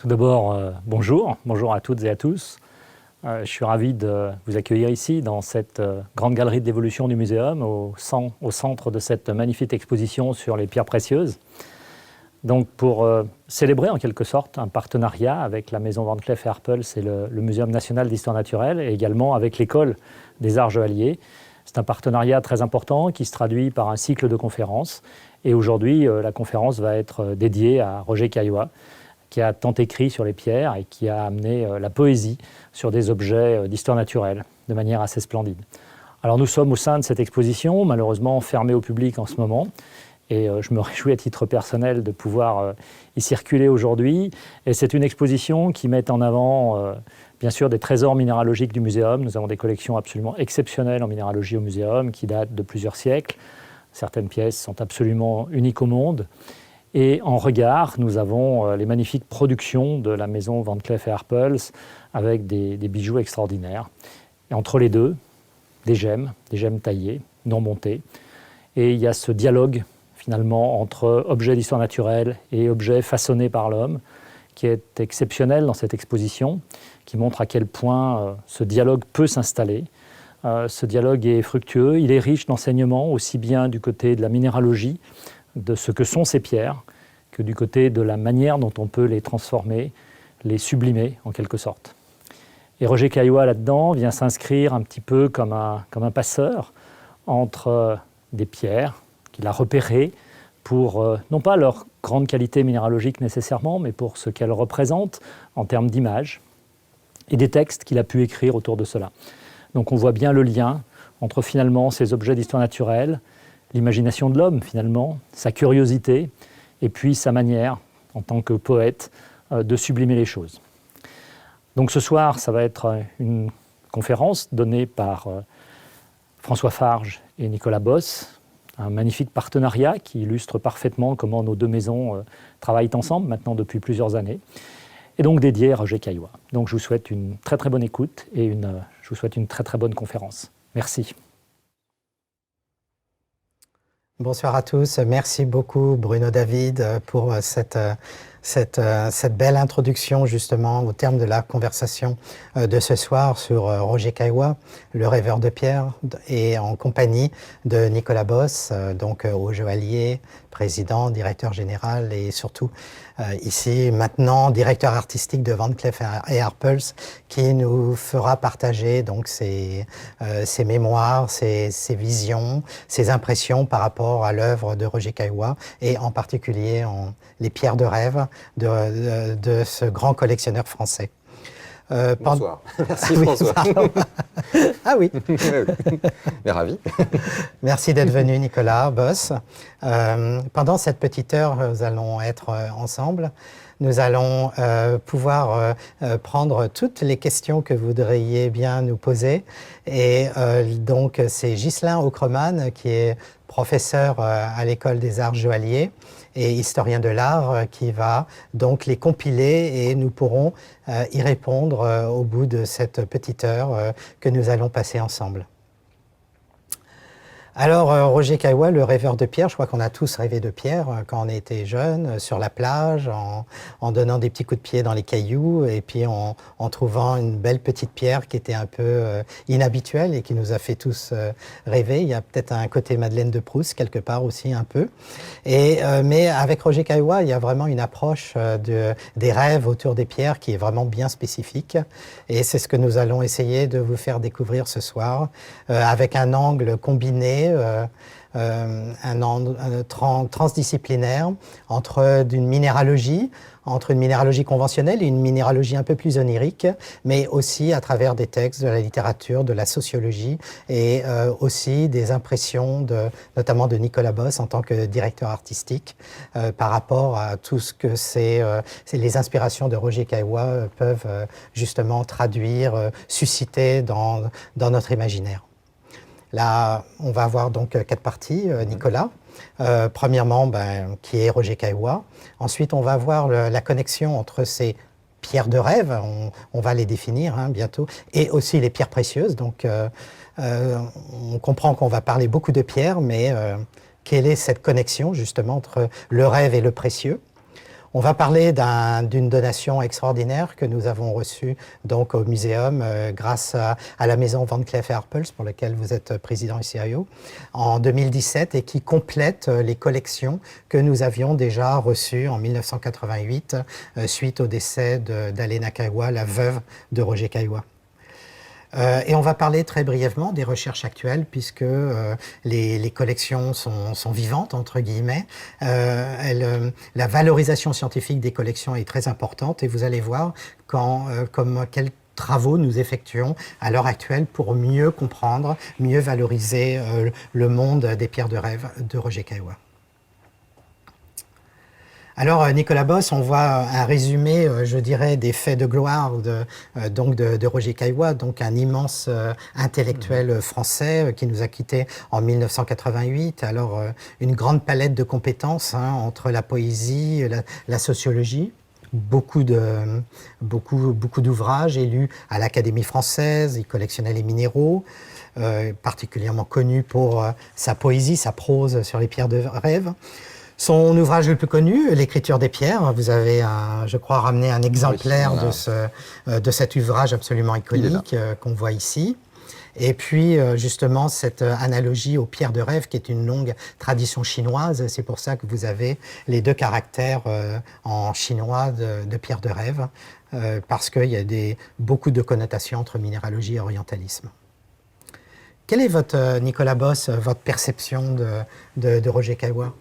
Tout d'abord, bonjour à toutes et à tous. Je suis ravi de vous accueillir ici dans cette grande galerie de l'évolution du muséum, au centre de cette magnifique exposition sur les pierres précieuses. Donc pour célébrer en quelque sorte un partenariat avec la maison Van Cleef & Arpels et le Muséum national d'histoire naturelle et également avec l'école des arts joailliers. C'est un partenariat très important qui se traduit par un cycle de conférences. Et aujourd'hui, la conférence va être dédiée à Roger Caillois, qui a tant écrit sur les pierres et qui a amené la poésie sur des objets d'histoire naturelle de manière assez splendide. Alors nous sommes au sein de cette exposition, malheureusement fermée au public en ce moment. Et je me réjouis à titre personnel de pouvoir y circuler aujourd'hui. Et c'est une exposition qui met en avant, bien sûr, des trésors minéralogiques du muséum. Nous avons des collections absolument exceptionnelles en minéralogie au muséum qui datent de plusieurs siècles. Certaines pièces sont absolument uniques au monde. Et en regard, nous avons les magnifiques productions de la maison Van Cleef & Arpels avec des bijoux extraordinaires. Et entre les deux, des gemmes taillées, non montées. Et il y a ce dialogue finalement entre objets d'histoire naturelle et objets façonnés par l'homme, qui est exceptionnel dans cette exposition, qui montre à quel point ce dialogue peut s'installer. Ce dialogue est fructueux, il est riche d'enseignements, aussi bien du côté de la minéralogie, de ce que sont ces pierres, que du côté de la manière dont on peut les transformer, les sublimer en quelque sorte. Et Roger Caillois là-dedans vient s'inscrire un petit peu comme un passeur entre des pierres qu'il a repérées pour, non pas leur grande qualité minéralogique nécessairement, mais pour ce qu'elles représentent en termes d'image, et des textes qu'il a pu écrire autour de cela. Donc on voit bien le lien entre finalement ces objets d'histoire naturelle, l'imagination de l'homme finalement, sa curiosité, et puis sa manière, en tant que poète, de sublimer les choses. Donc ce soir, ça va être une conférence donnée par François Farge et Nicolas Boss, un magnifique partenariat qui illustre parfaitement comment nos deux maisons travaillent ensemble maintenant depuis plusieurs années, et donc dédié à Roger Caillois. Donc je vous souhaite une très très bonne écoute et je vous souhaite une très très bonne conférence. Merci. Bonsoir à tous. Merci beaucoup Bruno David pour cette belle introduction justement au terme de la conversation de ce soir sur Roger Caillois, le rêveur de pierre, et en compagnie de Nicolas Boss, donc au joaillier, président, directeur général et surtout ici maintenant directeur artistique de Van Cleef & Arpels, qui nous fera partager donc ses mémoires, ses visions, ses impressions par rapport à l'œuvre de Roger Caillois et en particulier les pierres de rêve de ce grand collectionneur français. Bonsoir. Merci François. Ah oui. Mais ravi. Merci d'être venu Nicolas Boss. Pendant cette petite heure, nous allons être ensemble. Nous allons pouvoir prendre toutes les questions que vous voudriez bien nous poser. Et donc c'est Ghislain Aucreman qui est professeur à l'École des Arts Joailliers et historien de l'art qui va donc les compiler et nous pourrons y répondre au bout de cette petite heure que nous allons passer ensemble. Alors, Roger Caillois, le rêveur de pierre, je crois qu'on a tous rêvé de pierre quand on était jeune, sur la plage, en donnant des petits coups de pied dans les cailloux et puis en trouvant une belle petite pierre qui était un peu inhabituelle et qui nous a fait tous rêver. Il y a peut-être un côté Madeleine de Proust quelque part aussi un peu. Mais avec Roger Caillois, il y a vraiment une approche des rêves autour des pierres qui est vraiment bien spécifique. Et c'est ce que nous allons essayer de vous faire découvrir ce soir avec un angle combiné, un angle transdisciplinaire entre une minéralogie conventionnelle et une minéralogie un peu plus onirique, mais aussi à travers des textes de la littérature, de la sociologie et aussi des impressions notamment de Nicolas Boss en tant que directeur artistique par rapport à tout ce que les inspirations de Roger Caillois peuvent justement traduire, susciter dans notre imaginaire. Là, on va avoir donc 4 parties, Nicolas. Premièrement, qui est Roger Caillois. Ensuite, on va voir la connexion entre ces pierres de rêve, on va les définir bientôt, et aussi les pierres précieuses. Donc, on comprend qu'on va parler beaucoup de pierres, mais quelle est cette connexion justement entre le rêve et le précieux? On va parler d'une donation extraordinaire que nous avons reçue donc au muséum grâce à la maison Van Cleef & Arpels, pour laquelle vous êtes président et CIO, en 2017, et qui complète les collections que nous avions déjà reçues en 1988 suite au décès d'Alena Kaiwa, la veuve de Roger Caillois. Et on va parler très brièvement des recherches actuelles, puisque les collections sont vivantes, entre guillemets. La valorisation scientifique des collections est très importante, et vous allez voir quels travaux nous effectuons à l'heure actuelle pour mieux comprendre, mieux valoriser le monde des pierres de rêve de Roger Caillois. Alors, Nicolas Boss, on voit un résumé, je dirais, des faits de gloire de Roger Caillois, donc un immense intellectuel français qui nous a quittés en 1988. Alors, une grande palette de compétences entre la poésie, la sociologie. Beaucoup d'ouvrages élus à l'Académie française. Il collectionnait les minéraux, particulièrement connu pour sa poésie, sa prose sur les pierres de rêve. Son ouvrage le plus connu, L'écriture des pierres, vous avez, je crois, ramené un exemplaire de cet ouvrage absolument iconique qu'on voit ici. Et puis, justement, cette analogie aux pierres de rêve, qui est une longue tradition chinoise. C'est pour ça que vous avez les deux caractères en chinois de pierres de rêve, parce qu'il y a beaucoup de connotations entre minéralogie et orientalisme. Quelle est Nicolas Boss, votre perception de Roger Caillois ?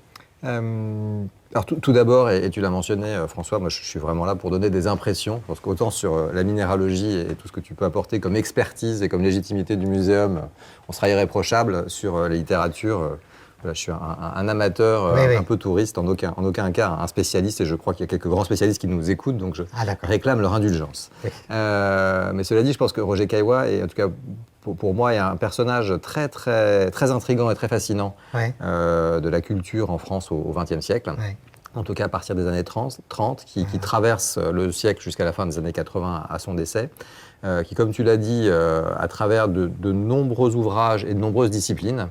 Alors tout d'abord, et tu l'as mentionné François, moi je suis vraiment là pour donner des impressions, parce qu'autant sur la minéralogie et tout ce que tu peux apporter comme expertise et comme légitimité du muséum, on sera irréprochable. Sur la littérature, je suis un amateur, un peu touriste, en aucun cas un spécialiste, et je crois qu'il y a quelques grands spécialistes qui nous écoutent, donc je réclame leur indulgence. Oui. Mais cela dit, je pense que Roger Caillois, et en tout cas pour moi, il y a un personnage très intriguant et très fascinant de la culture en France au XXe siècle. Ouais. En tout cas à partir des années 30, qui traverse le siècle jusqu'à la fin des années 80 à son décès, qui, comme tu l'as dit, à travers de nombreux ouvrages et de nombreuses disciplines,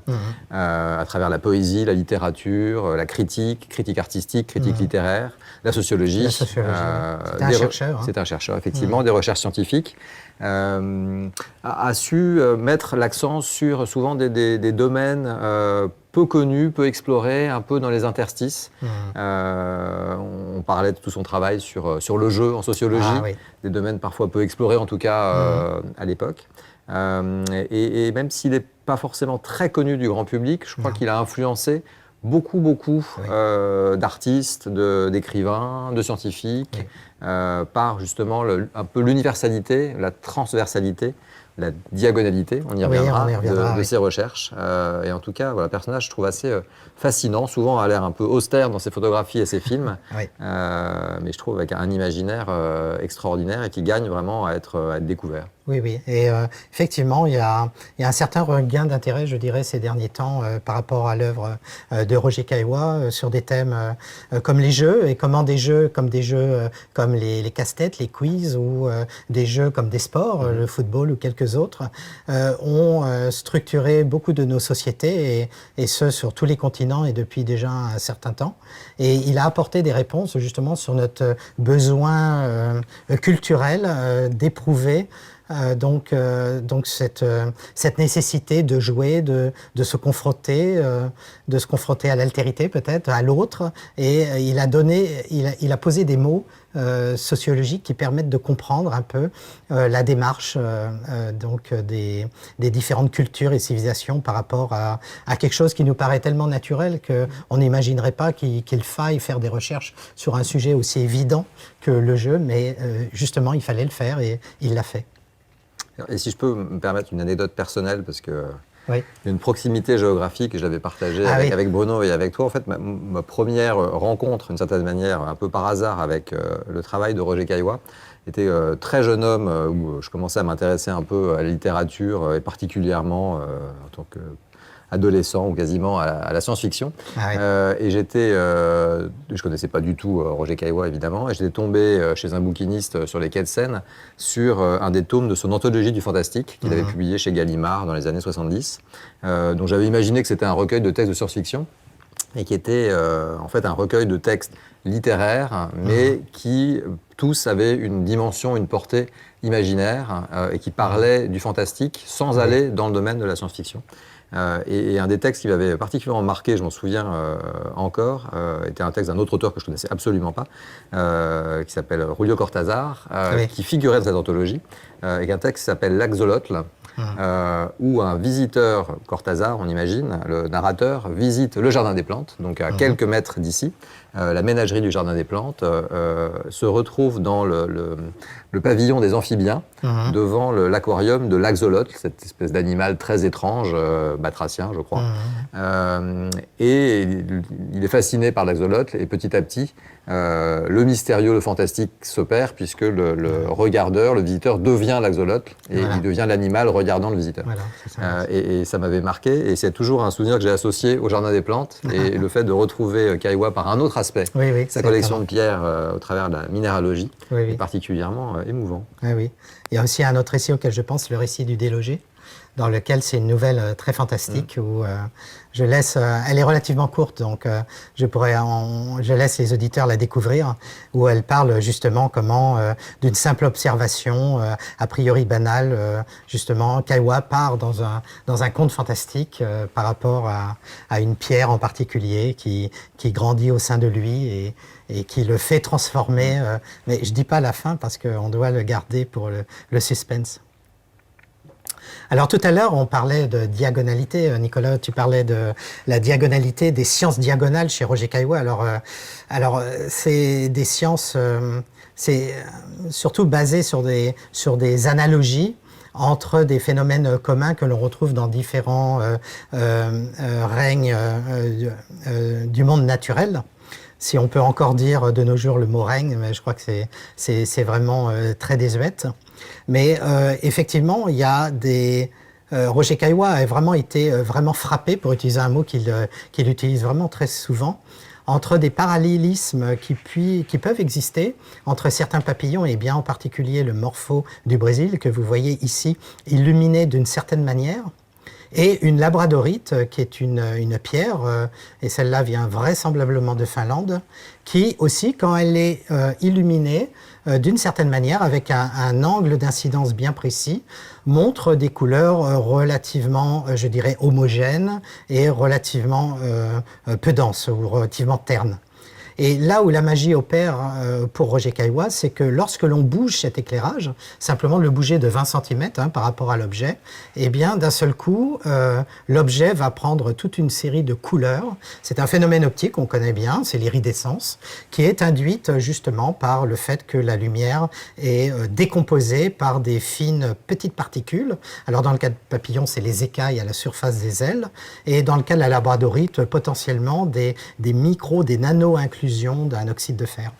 à travers la poésie, la littérature, la critique artistique, critique littéraire, la sociologie. C'était un chercheur. C'est un chercheur, effectivement, des recherches scientifiques. A su mettre l'accent sur souvent des domaines peu connus, peu explorés, un peu dans les interstices. On parlait de tout son travail sur le jeu en sociologie, des domaines parfois peu explorés, en tout cas à l'époque. Et même s'il n'est pas forcément très connu du grand public, je crois qu'il a influencé beaucoup d'artistes, d'écrivains, de scientifiques, par justement un peu l'universalité, la transversalité, la diagonalité, on y reviendra, de ses recherches. Et en tout cas, voilà, personnage, je trouve assez fascinant, souvent a l'air un peu austère dans ses photographies et ses films, mais je trouve avec un imaginaire extraordinaire et qui gagne vraiment à être découvert. Oui. Et effectivement, il y a un certain regain d'intérêt, je dirais, ces derniers temps par rapport à l'œuvre de Roger Caillois sur des thèmes comme les jeux, et comment des jeux comme les casse-têtes, les quiz, ou des jeux comme des sports, le football ou quelques autres, ont structuré beaucoup de nos sociétés, et ce, sur tous les continents et depuis déjà un certain temps. Et il a apporté des réponses justement sur notre besoin culturel d'éprouver donc cette nécessité de jouer, de se confronter à l'altérité peut-être, à l'autre, et il a posé des mots sociologiques qui permettent de comprendre un peu la démarche des différentes cultures et civilisations par rapport à quelque chose qui nous paraît tellement naturel qu'on n'imaginerait pas qu'il faille faire des recherches sur un sujet aussi évident que le jeu, mais justement il fallait le faire et il l'a fait. Et si je peux me permettre une anecdote personnelle, parce que il y a une proximité géographique que j'avais partagée avec Bruno et avec toi. En fait, ma première rencontre, d'une certaine manière, un peu par hasard, avec le travail de Roger Caillois, était très jeune homme, où je commençais à m'intéresser un peu à la littérature, et particulièrement en tant que adolescent ou quasiment à la science-fiction. Et je connaissais pas du tout Roger Caillois, évidemment, et j'étais tombé chez un bouquiniste sur les quais de Seine sur un des tomes de son anthologie du fantastique qu'il avait publié chez Gallimard dans les années 70, dont j'avais imaginé que c'était un recueil de textes de science-fiction. et qui était en fait un recueil de textes littéraires, mais qui tous avaient une dimension, une portée imaginaire, et qui parlaient du fantastique sans aller dans le domaine de la science-fiction. Et un des textes qui m'avait particulièrement marqué, je m'en souviens encore, était un texte d'un autre auteur que je ne connaissais absolument pas, qui s'appelle Julio Cortázar, qui figurait dans cette anthologie, et un texte qui s'appelle L'Axolotl, où un visiteur, Cortázar, on imagine, le narrateur, visite le Jardin des Plantes, donc à quelques mètres d'ici. La ménagerie du Jardin des Plantes se retrouve dans le pavillon des amphibiens, devant l'aquarium de l'axolotl, cette espèce d'animal très étrange, batracien, je crois. Et il est fasciné par l'axolotl, et petit à petit, le mystérieux, le fantastique s'opère, puisque le regardeur, le visiteur, devient l'axolotl, et il devient l'animal regardant le visiteur. Voilà, c'est ça. Et ça m'avait marqué, et c'est toujours un souvenir que j'ai associé au Jardin des Plantes, et le fait de retrouver Kaiwa par un autre aspect, sa collection de pierres au travers de la minéralogie, est particulièrement émouvant. Oui. Il y a aussi un autre récit auquel je pense, le récit du délogé, dans lequel c'est une nouvelle très fantastique où je laisse, elle est relativement courte, donc je laisse les auditeurs la découvrir, où elle parle justement comment, d'une simple observation a priori banale, justement, Kaiwa part dans un conte fantastique par rapport à une pierre en particulier qui grandit au sein de lui et qui le fait transformer. Mais je ne dis pas la fin parce qu'on doit le garder pour le suspense. Alors tout à l'heure, on parlait de diagonalité. Nicolas, tu parlais de la diagonalité des sciences diagonales chez Roger Caillois. Alors c'est des sciences, c'est surtout basé sur des analogies entre des phénomènes communs que l'on retrouve dans différents règnes du monde naturel. Si on peut encore dire de nos jours le mot règne, mais je crois que c'est vraiment très désuète. Mais effectivement, il y a Roger Caillois a vraiment été frappé, pour utiliser un mot qu'il utilise vraiment très souvent, entre des parallélismes qui peuvent exister entre certains papillons, et bien en particulier le morpho du Brésil, que vous voyez ici illuminé d'une certaine manière, et une labradorite, qui est une pierre, et celle-là vient vraisemblablement de Finlande, qui aussi, quand elle est illuminée d'une certaine manière, avec un angle d'incidence bien précis, montre des couleurs relativement, je dirais, homogènes et relativement peu denses ou relativement ternes. Et là où la magie opère pour Roger Caillois, c'est que lorsque l'on bouge cet éclairage, simplement le bouger de 20 cm par rapport à l'objet, eh bien d'un seul coup, l'objet va prendre toute une série de couleurs. C'est un phénomène optique qu'on connaît bien, c'est l'iridescence, qui est induite justement par le fait que la lumière est décomposée par des fines petites particules. Alors dans le cas de papillon, c'est les écailles à la surface des ailes, et dans le cas de la labradorite, potentiellement des nano-inclusions d'un oxyde de fer.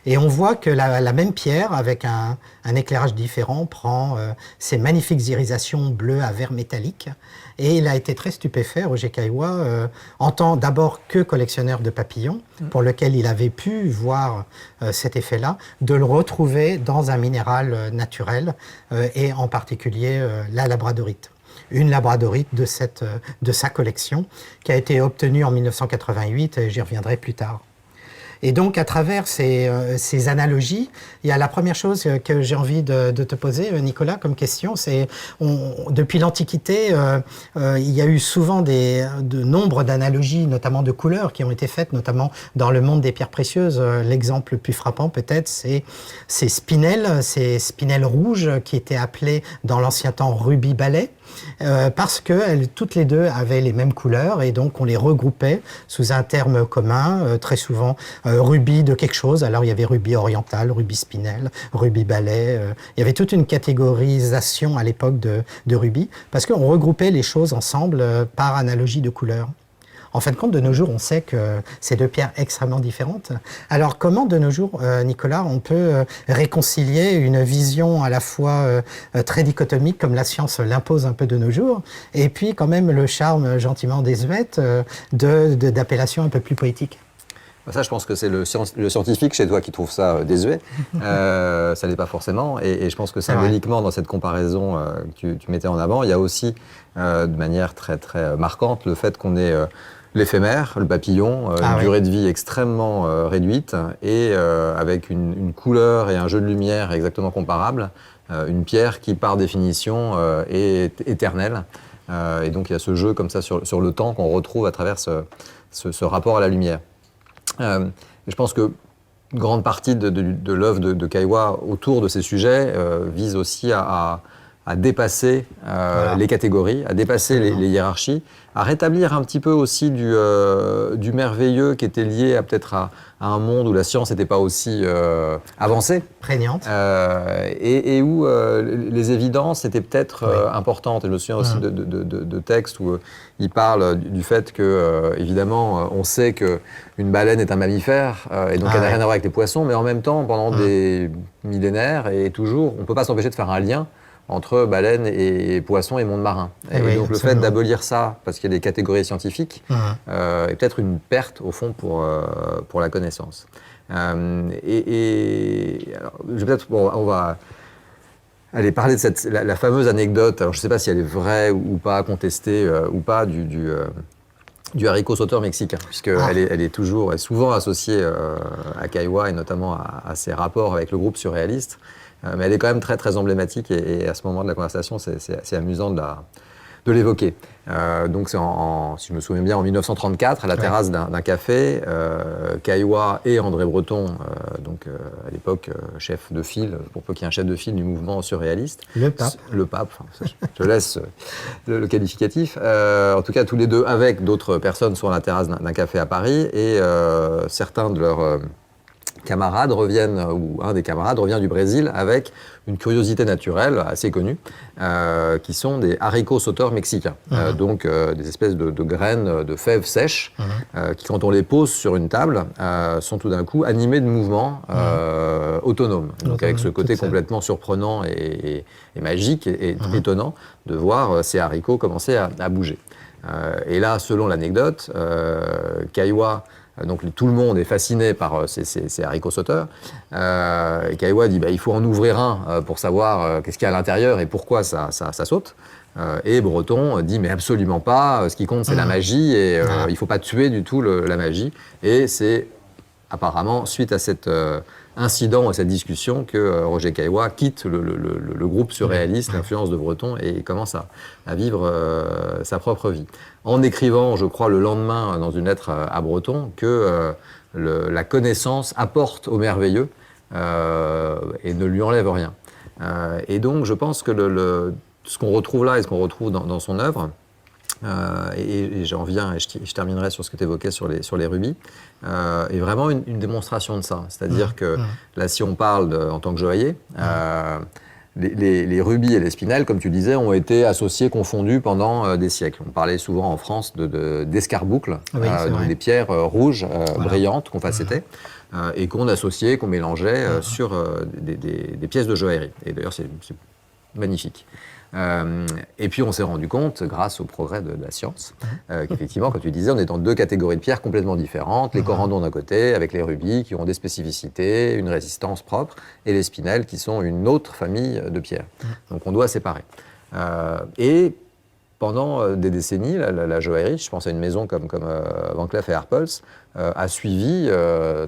Et on voit que la même pierre, avec un éclairage différent, prend ces magnifiques irisations bleues à vert métallique. Et il a été très stupéfait, Roger Caillois, en tant d'abord que collectionneur de papillons, pour lequel il avait pu voir cet effet-là, de le retrouver dans un minéral naturel, et en particulier la labradorite. Une labradorite de sa collection, qui a été obtenue en 1988, et j'y reviendrai plus tard. Et donc, à travers ces analogies, il y a la première chose que j'ai envie de te poser, Nicolas, comme question, c'est depuis l'Antiquité, il y a eu souvent de nombre d'analogies, notamment de couleurs, qui ont été faites, notamment dans le monde des pierres précieuses. L'exemple le plus frappant, peut-être, c'est ces spinels rouges qui étaient appelés dans l'ancien temps rubis balais, parce que toutes les deux avaient les mêmes couleurs, et donc on les regroupait sous un terme commun, très souvent rubis de quelque chose. Alors il y avait rubis oriental, rubis spinel, rubis balais, il y avait toute une catégorisation à l'époque de rubis, parce qu'on regroupait les choses ensemble par analogie de couleurs. En fin de compte, de nos jours, on sait que c'est deux pierres extrêmement différentes. Alors, comment, de nos jours, Nicolas, on peut réconcilier une vision à la fois très dichotomique, comme la science l'impose un peu de nos jours, et puis quand même le charme gentiment désuète d'appellations un peu plus poétiques? Ça, je pense que c'est le scientifique chez toi qui trouve ça désuet. Ça n'est pas forcément. Et je pense que symboliquement, dans cette comparaison que tu mettais en avant, il y a aussi, de manière très, très marquante, le fait qu'on ait l'éphémère, le papillon, une durée de vie extrêmement réduite et avec une couleur et un jeu de lumière exactement comparables. Une pierre qui, par définition, est éternelle. Et donc, il y a ce jeu comme ça sur le temps qu'on retrouve à travers ce rapport à la lumière. Je pense que une grande partie de l'œuvre de Caillois autour de ces sujets vise aussi à dépasser les catégories, à dépasser les hiérarchies, à rétablir un petit peu aussi du merveilleux qui était lié peut-être à un monde où la science n'était pas aussi avancée. Prégnante. Et où les évidences étaient peut-être importantes. Et je me souviens aussi de textes où il parle du fait que, évidemment, on sait qu'une baleine est un mammifère, et donc elle n'a rien à voir avec les poissons, mais en même temps, pendant des millénaires, et toujours, on ne peut pas s'empêcher de faire un lien entre baleines et poissons et monde marin. Et donc le fait d'abolir ça, parce qu'il y a des catégories scientifiques, est peut-être une perte, au fond, pour la connaissance. Alors, on va aller parler de la fameuse anecdote, alors je ne sais pas si elle est vraie ou pas, contestée ou pas, du haricot sauteur mexicain, puisqu'elle est souvent associée à Caillois et notamment à ses rapports avec le groupe surréaliste. Mais elle est quand même très, très emblématique et à ce moment de la conversation, c'est amusant de l'évoquer. Donc c'est si je me souviens bien, en 1934, à la terrasse d'un café, Caillois et André Breton, à l'époque chef de file, pour peu qu'il y ait un chef de file du mouvement surréaliste. Le pape. Le pape, je laisse le qualificatif. En tout cas, tous les deux, avec d'autres personnes, sont à la terrasse d'un café à Paris et certains de leurs camarades reviennent, ou un des camarades revient du Brésil avec une curiosité naturelle assez connue, qui sont des haricots sauteurs mexicains. Donc des espèces de graines, de fèves sèches, qui quand on les pose sur une table, sont tout d'un coup animées de mouvements autonomes. Donc avec ce côté complètement surprenant et magique et étonnant de voir ces haricots commencer à bouger. Et là, selon l'anecdote, Caillois, donc tout le monde est fasciné par ces haricots sauteurs. Et Caillois dit il faut en ouvrir un pour savoir qu'est-ce qu'il y a à l'intérieur et pourquoi ça saute. Et Breton dit mais absolument pas, ce qui compte c'est la magie et il ne faut pas tuer du tout la magie. Et c'est apparemment suite à cet incident, à cette discussion, que Roger Caillois quitte le groupe surréaliste, l'influence de Breton, et commence à vivre sa propre vie. En écrivant, je crois, le lendemain, dans une lettre à Breton, que la connaissance apporte au merveilleux et ne lui enlève rien. Et donc, je pense que ce qu'on retrouve là et ce qu'on retrouve dans son œuvre, et j'en viens, et je terminerai sur ce que tu évoquais sur les rubis, est vraiment une démonstration de ça. C'est-à-dire que là, si on parle en tant que joaillier, les rubis et les spinels, comme tu disais, ont été associés, confondus pendant des siècles. On parlait souvent en France d'escarboucles, donc des pierres rouges, brillantes, qu'on facettait, et qu'on associait, qu'on mélangeait sur des pièces de joaillerie. Et d'ailleurs, c'est magnifique. Et puis on s'est rendu compte, grâce au progrès de la science, qu'effectivement, comme tu disais, on est dans deux catégories de pierres complètement différentes. Les corandons d'un côté, avec les rubis, qui ont des spécificités, une résistance propre, et les spinels, qui sont une autre famille de pierres. Donc on doit séparer. Et pendant des décennies, la joaillerie, je pense à une maison comme Van Cleef & Arpels, a suivi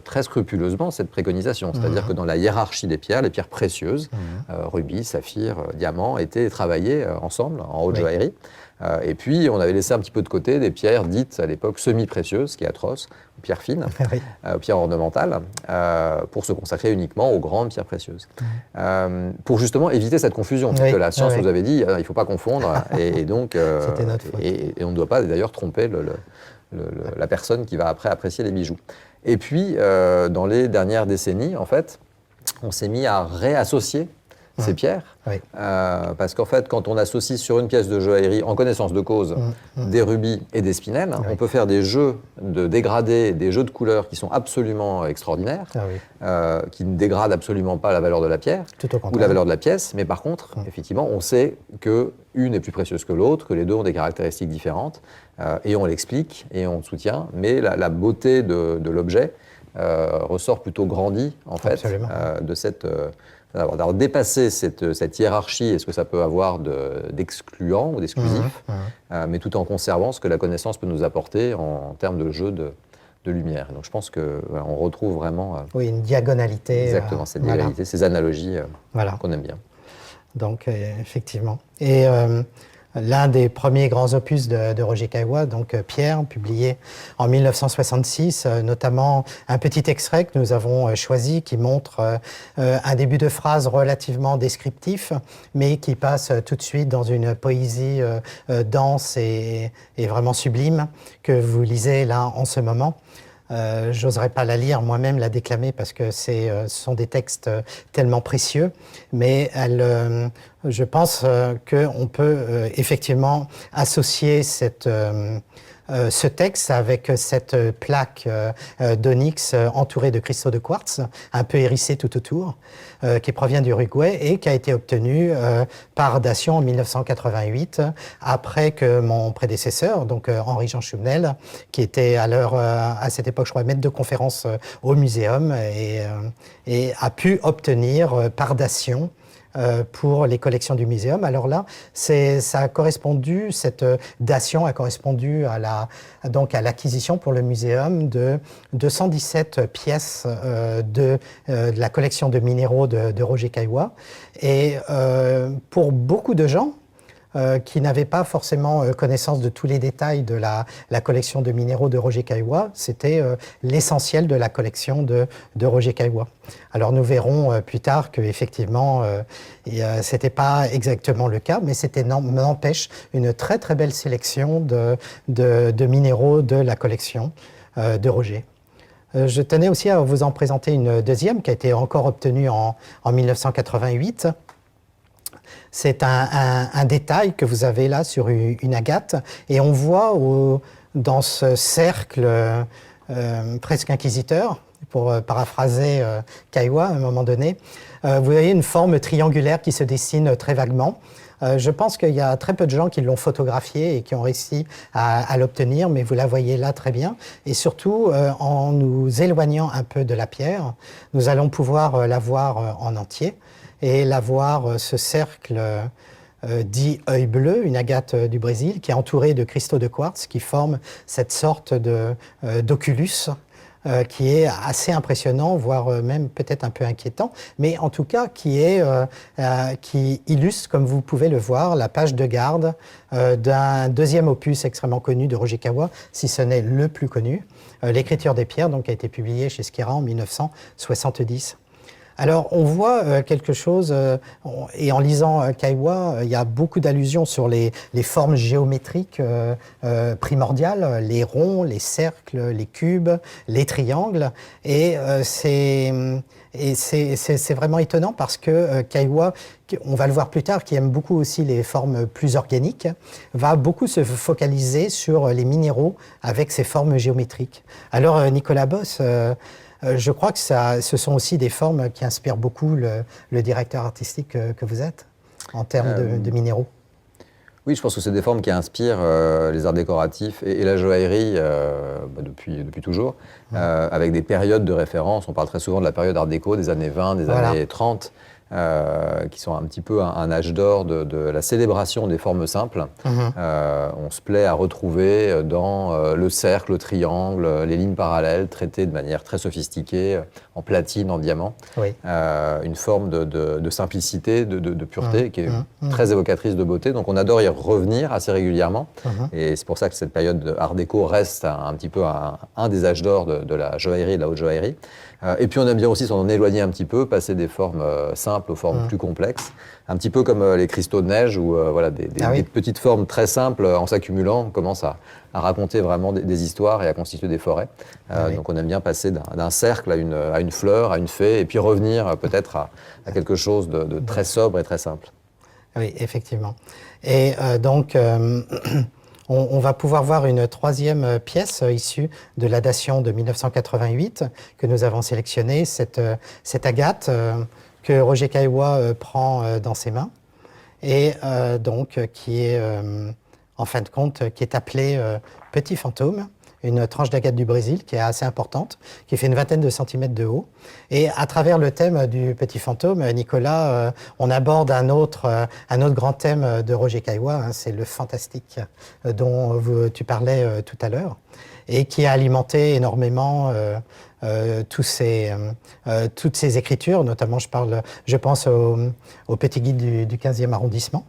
très scrupuleusement cette préconisation. C'est-à-dire que dans la hiérarchie des pierres, les pierres précieuses, rubis, saphirs, diamants, étaient travaillées ensemble en haute joaillerie. Et puis, on avait laissé un petit peu de côté des pierres dites à l'époque semi-précieuses, ce qui est atroce, pierres fines, pierres ornementales, pour se consacrer uniquement aux grandes pierres précieuses. Pour justement éviter cette confusion, parce que la science nous avait dit il ne faut pas confondre, et donc, c'était notre faute. Et on ne doit pas d'ailleurs tromper la personne qui va après apprécier les bijoux. Et puis, dans les dernières décennies, en fait, on s'est mis à réassocier ces pierres, parce qu'en fait, quand on associe sur une pièce de joaillerie, en connaissance de cause, des rubis et des spinels, on peut faire des jeux de dégradés, des jeux de couleurs qui sont absolument extraordinaires, qui ne dégradent absolument pas la valeur de la pierre ou la valeur de la pièce, mais par contre, effectivement, on sait qu'une est plus précieuse que l'autre, que les deux ont des caractéristiques différentes, et on l'explique et on le soutient, mais la beauté de l'objet ressort plutôt grandi, en fait, Absolument. de cette... d'avoir dépassé cette hiérarchie et ce que ça peut avoir d'excluant ou d'exclusif, mais tout en conservant ce que la connaissance peut nous apporter en termes de jeu de lumière. Donc je pense qu'on retrouve vraiment Oui, une diagonalité. exactement cette diagonalité, ces analogies qu'on aime bien. Donc effectivement. Et l'un des premiers grands opus de Roger Caillois, donc Pierre, publié en 1966, notamment un petit extrait que nous avons choisi qui montre un début de phrase relativement descriptif, mais qui passe tout de suite dans une poésie dense et vraiment sublime que vous lisez là en ce moment. J'oserais pas la lire, moi-même la déclamer parce que ce sont des textes tellement précieux, mais je pense qu'on peut effectivement associer ce texte avec cette plaque d'onyx entourée de cristaux de quartz, un peu hérissée tout autour, qui provient du Uruguay et qui a été obtenue par Dacian en 1988, après que mon prédécesseur, donc Henri-Jean Chumnel, qui était à cette époque, je crois, maître de conférence au Muséum, et a pu obtenir par Dacian pour les collections du Muséum. Alors là, ça a correspondu, cette dation a correspondu à l'acquisition pour le Muséum de 217 pièces de la collection de minéraux de Roger Caillois. Et pour beaucoup de gens, qui n'avaient pas forcément connaissance de tous les détails de la collection de minéraux de Roger Caillois, c'était l'essentiel de la collection de Roger Caillois. Alors nous verrons plus tard qu'effectivement, c'était pas exactement le cas, mais c'était n'empêche une très très belle sélection de minéraux de la collection de Roger. Je tenais aussi à vous en présenter une deuxième qui a été encore obtenue en 1988. C'est un détail que vous avez là sur une agate, et on voit dans ce cercle presque inquisiteur, pour paraphraser Caillois à un moment donné, vous voyez une forme triangulaire qui se dessine très vaguement. Je pense qu'il y a très peu de gens qui l'ont photographié et qui ont réussi à l'obtenir, mais vous la voyez là très bien. Et surtout, en nous éloignant un peu de la pierre, nous allons pouvoir la voir en entier. Et la voir, ce cercle dit œil bleu, une agate du Brésil, qui est entourée de cristaux de quartz qui forment cette sorte d'oculus qui est assez impressionnant, voire même peut-être un peu inquiétant, mais en tout cas qui illustre, comme vous pouvez le voir, la page de garde d'un deuxième opus extrêmement connu de Roger Caillois, si ce n'est le plus connu, L'écriture des pierres, donc, qui a été publié chez Skira en 1970. Alors, on voit quelque chose, et en lisant Caillois, il y a beaucoup d'allusions sur les formes géométriques primordiales, les ronds, les cercles, les cubes, les triangles, et c'est vraiment étonnant parce que Caillois, on va le voir plus tard, qui aime beaucoup aussi les formes plus organiques, va beaucoup se focaliser sur les minéraux avec ces formes géométriques. Alors, Nicolas Boss, je crois que ce sont aussi des formes qui inspirent beaucoup le directeur artistique que vous êtes, en termes de minéraux. Oui, je pense que c'est des formes qui inspirent les arts décoratifs et la joaillerie depuis toujours, avec des périodes de référence. On parle très souvent de la période art déco des années 20, des années 30, qui sont un petit peu un âge d'or de la célébration des formes simples. On se plaît à retrouver dans le cercle, le triangle, les lignes parallèles, traitées de manière très sophistiquée, en platine, en diamant. Oui. Une forme de simplicité, de pureté, qui est très évocatrice de beauté. Donc on adore y revenir assez régulièrement. Et c'est pour ça que cette période de art déco reste un petit peu un des âges d'or de la joaillerie et de la haute joaillerie. Et puis on aime bien aussi s'en éloigner un petit peu, passer des formes simples aux formes plus complexes, un petit peu comme les cristaux de neige où des petites formes très simples en s'accumulant on commence à raconter vraiment des histoires et à constituer des forêts. Donc on aime bien passer d'un cercle à une fleur, à une fée, et puis revenir peut-être à quelque chose de très sobre et très simple. Oui, effectivement. Et donc on va pouvoir voir une troisième pièce issue de la Dacian de 1988 que nous avons sélectionnée, cette agate que Roger Caillois prend dans ses mains et donc qui est, en fin de compte, qui est appelée Petit Fantôme, une tranche d'agate du Brésil qui est assez importante, qui fait une vingtaine de centimètres de haut. Et à travers le thème du petit fantôme, Nicolas, on aborde un autre grand thème de Roger Caillois, hein, c'est le fantastique dont tu parlais tout à l'heure, et qui a alimenté énormément toutes ces écritures, notamment je pense au Petit Guide du 15e arrondissement.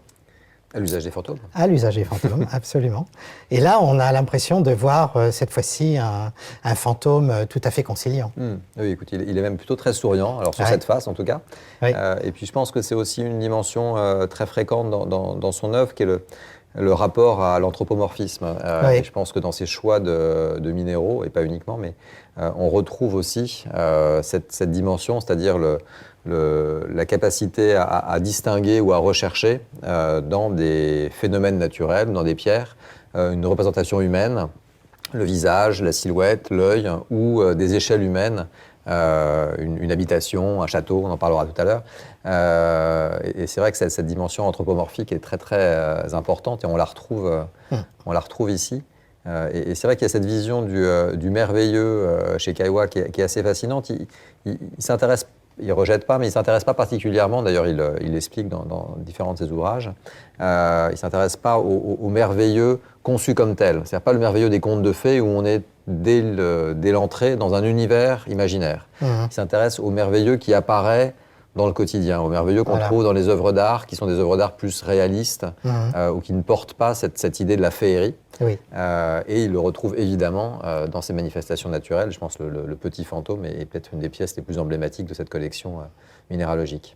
À l'usage des fantômes. À l'usage des fantômes, absolument. Et là, on a l'impression de voir cette fois-ci un fantôme tout à fait conciliant. Oui, écoute, il est même plutôt très souriant, alors sur cette face en tout cas. Oui. Et puis je pense que c'est aussi une dimension très fréquente dans son œuvre, qui est le rapport à l'anthropomorphisme. Et je pense que dans ses choix de minéraux, et pas uniquement, mais on retrouve aussi cette dimension, c'est-à-dire la capacité à distinguer ou à rechercher dans des phénomènes naturels, dans des pierres, une représentation humaine, le visage, la silhouette, l'œil, ou des échelles humaines, une habitation, un château, on en parlera tout à l'heure. Et c'est vrai que cette dimension anthropomorphique est très très importante et on la retrouve ici. Et c'est vrai qu'il y a cette vision du merveilleux chez Caillois qui est assez fascinante. Il ne rejette pas, mais il ne s'intéresse pas particulièrement, d'ailleurs il l'explique dans différents de ses ouvrages, il ne s'intéresse pas au merveilleux conçu comme tel. C'est-à-dire pas le merveilleux des contes de fées où on est dès l'entrée dans un univers imaginaire. Il s'intéresse au merveilleux qui apparaît dans le quotidien, au merveilleux qu'on trouve dans les œuvres d'art, qui sont des œuvres d'art plus réalistes, ou qui ne portent pas cette idée de la féerie. Oui. Et il le retrouve évidemment dans ses manifestations naturelles. Je pense que le petit fantôme est peut-être une des pièces les plus emblématiques de cette collection minéralogique.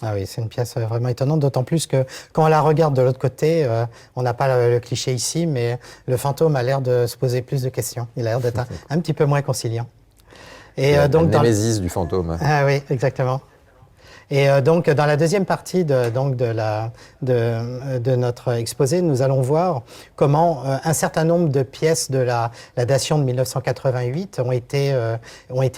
Ah oui, c'est une pièce vraiment étonnante, d'autant plus que quand on la regarde de l'autre côté, on n'a pas le cliché ici, mais le fantôme a l'air de se poser plus de questions. Il a l'air d'être un petit peu moins conciliant. Et donc, la némésis du fantôme. Ah oui, exactement. Et donc, dans la deuxième partie de notre exposé, nous allons voir comment un certain nombre de pièces de la dation de 1988 ont été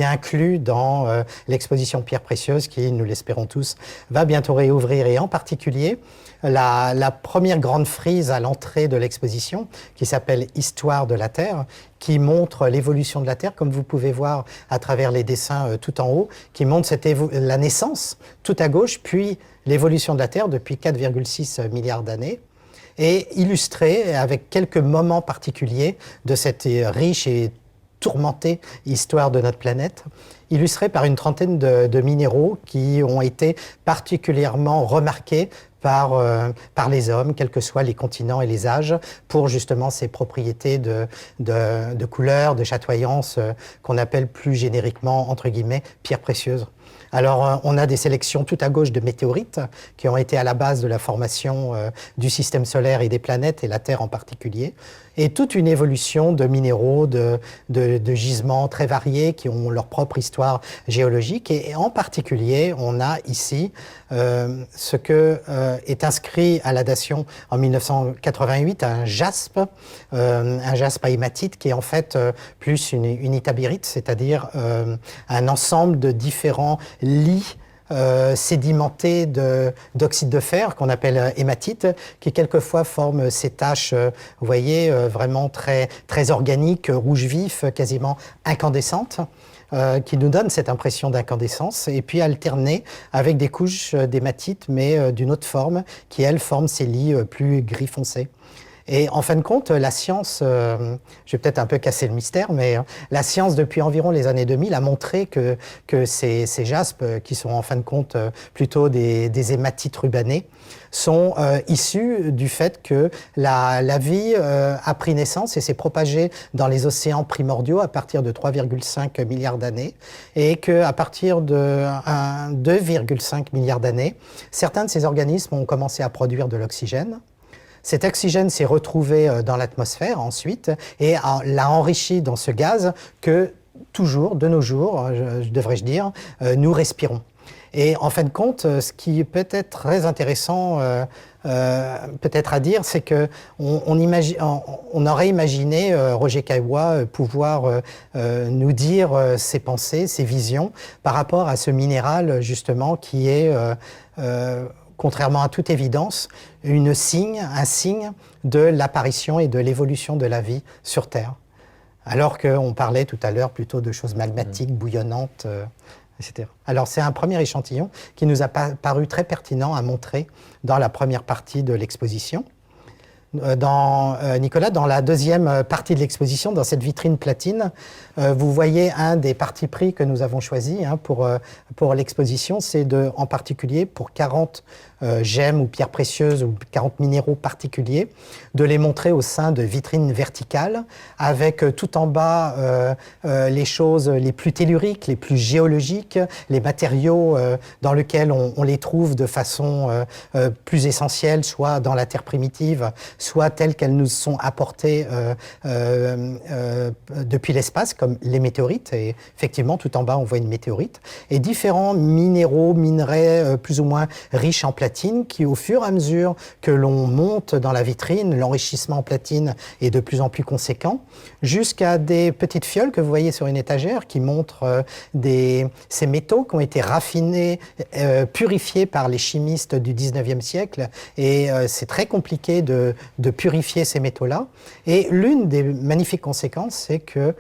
inclus dans l'exposition Pierres précieuses qui, nous l'espérons tous, va bientôt réouvrir. Et en particulier, la première grande frise à l'entrée de l'exposition, qui s'appelle « Histoire de la Terre », qui montre l'évolution de la Terre, comme vous pouvez voir à travers les dessins tout en haut, qui montre la naissance tout à gauche, puis l'évolution de la Terre depuis 4,6 milliards d'années, et illustrée avec quelques moments particuliers de cette riche et tourmentée histoire de notre planète, illustrée par une trentaine de minéraux qui ont été particulièrement remarqués par les hommes, quels que soient les continents et les âges, pour justement ces propriétés de couleur, de chatoyance, qu'on appelle plus génériquement, entre guillemets, pierres précieuses. Alors, on a des sélections tout à gauche de météorites qui ont été à la base de la formation du système solaire et des planètes, et la Terre en particulier, et toute une évolution de minéraux, de gisements très variés qui ont leur propre histoire géologique. Et en particulier, on a ici ce que est inscrit à la dation en 1988, un jaspe à hématite qui est en fait plus une itabirite, c'est-à-dire un ensemble de différents lits sédimentés d'oxyde de fer qu'on appelle hématite, qui quelquefois forment ces taches, vous voyez, vraiment très, très organiques, rouge vif, quasiment incandescentes, qui nous donnent cette impression d'incandescence, et puis alternées avec des couches d'hématite, mais d'une autre forme, qui, elles, forment ces lits plus gris foncé. Et en fin de compte, la science, je vais peut-être un peu casser le mystère, mais la science, depuis environ les années 2000, a montré que ces jaspes, qui sont en fin de compte plutôt des hématites rubanées, sont issus du fait que la vie a pris naissance et s'est propagée dans les océans primordiaux à partir de 3,5 milliards d'années, et qu'à partir de 2,5 milliards d'années, certains de ces organismes ont commencé à produire de l'oxygène. Cet oxygène s'est retrouvé dans l'atmosphère ensuite et l'a enrichi dans ce gaz que toujours, de nos jours, devrais-je dire, nous respirons. Et en fin de compte, ce qui peut être très intéressant peut-être à dire, c'est qu'on aurait imaginé Roger Caillois pouvoir nous dire ses pensées, ses visions par rapport à ce minéral justement qui est contrairement à toute évidence, un signe de l'apparition et de l'évolution de la vie sur Terre. Alors qu'on parlait tout à l'heure plutôt de choses magmatiques, bouillonnantes, etc. Alors c'est un premier échantillon qui nous a paru très pertinent à montrer dans la première partie de l'exposition. Nicolas, dans la deuxième partie de l'exposition, dans cette vitrine platine, vous voyez un des partis pris que nous avons choisi pour l'exposition, c'est en particulier pour 40 gemmes ou pierres précieuses ou 40 minéraux particuliers, de les montrer au sein de vitrines verticales, avec tout en bas les choses les plus telluriques, les plus géologiques, les matériaux dans lesquels on les trouve de façon plus essentielle, soit dans la terre primitive, soit telles qu'elles nous sont apportées depuis l'espace, comme les météorites. Et effectivement, tout en bas, on voit une météorite. Et différents minéraux, minerais plus ou moins riches en platine, qui, au fur et à mesure que l'on monte dans la vitrine, l'enrichissement en platine est de plus en plus conséquent, jusqu'à des petites fioles que vous voyez sur une étagère qui montrent ces métaux qui ont été raffinés, purifiés par les chimistes du 19e siècle. Et c'est très compliqué de purifier ces métaux-là. Et l'une des magnifiques conséquences, c'est que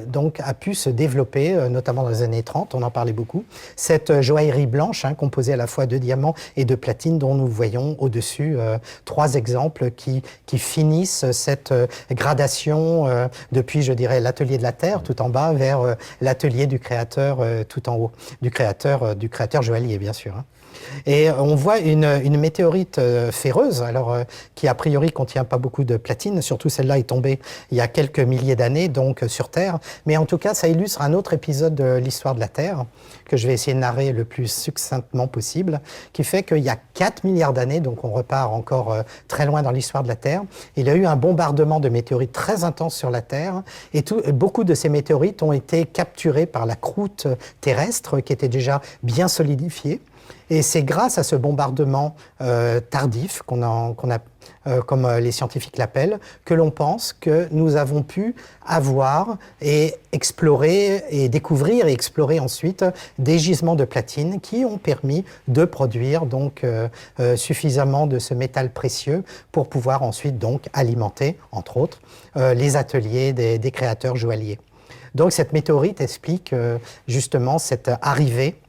donc a pu se développer, notamment dans les années 30, on en parlait beaucoup, cette joaillerie blanche composée à la fois de diamants et de platine dont nous voyons au-dessus 3 exemples qui finissent cette gradation depuis, je dirais, l'atelier de la Terre tout en bas vers l'atelier du créateur tout en haut, du créateur joaillier bien sûr. Et on voit une météorite ferreuse, qui a priori contient pas beaucoup de platine, surtout celle-là est tombée il y a quelques milliers d'années, donc sur Terre. Mais en tout cas, ça illustre un autre épisode de l'histoire de la Terre, que je vais essayer de narrer le plus succinctement possible, qui fait qu'il y a 4 milliards d'années, donc on repart encore très loin dans l'histoire de la Terre, il y a eu un bombardement de météorites très intense sur la Terre, et beaucoup de ces météorites ont été capturées par la croûte terrestre, qui était déjà bien solidifiée. Et c'est grâce à ce bombardement tardif, comme les scientifiques l'appellent, que l'on pense que nous avons pu avoir et explorer et découvrir et explorer ensuite des gisements de platine qui ont permis de produire donc suffisamment de ce métal précieux pour pouvoir ensuite donc alimenter, entre autres, les ateliers des créateurs joailliers. Donc cette météorite explique justement cette arrivée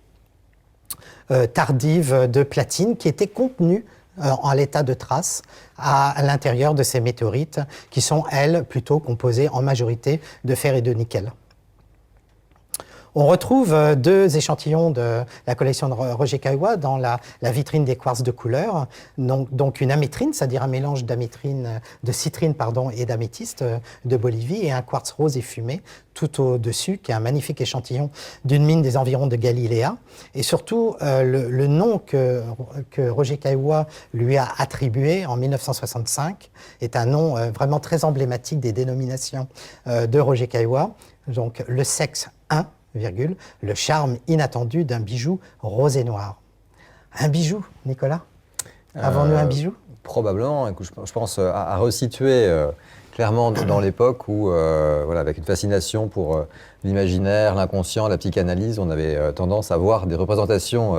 tardive de platine qui était contenue en l'état de trace à l'intérieur de ces météorites qui sont, elles, plutôt composées en majorité de fer et de nickel. On retrouve 2 échantillons de la collection de Roger Caillois dans la vitrine des quartz de couleur, donc une amétrine, c'est-à-dire un mélange de citrine et d'améthyste de Bolivie, et un quartz rose et fumé tout au-dessus, qui est un magnifique échantillon d'une mine des environs de Galiléa. Et surtout, le nom que Roger Caillois lui a attribué en 1965 est un nom vraiment très emblématique des dénominations de Roger Caillois, donc le sexe 1, le charme inattendu d'un bijou rose et noir. Un bijou, Nicolas? Avons-nous un bijou? Probablement. Écoute, je pense à resituer clairement dans l'époque où, avec une fascination pour l'imaginaire, l'inconscient, la psychanalyse, on avait tendance à voir des représentations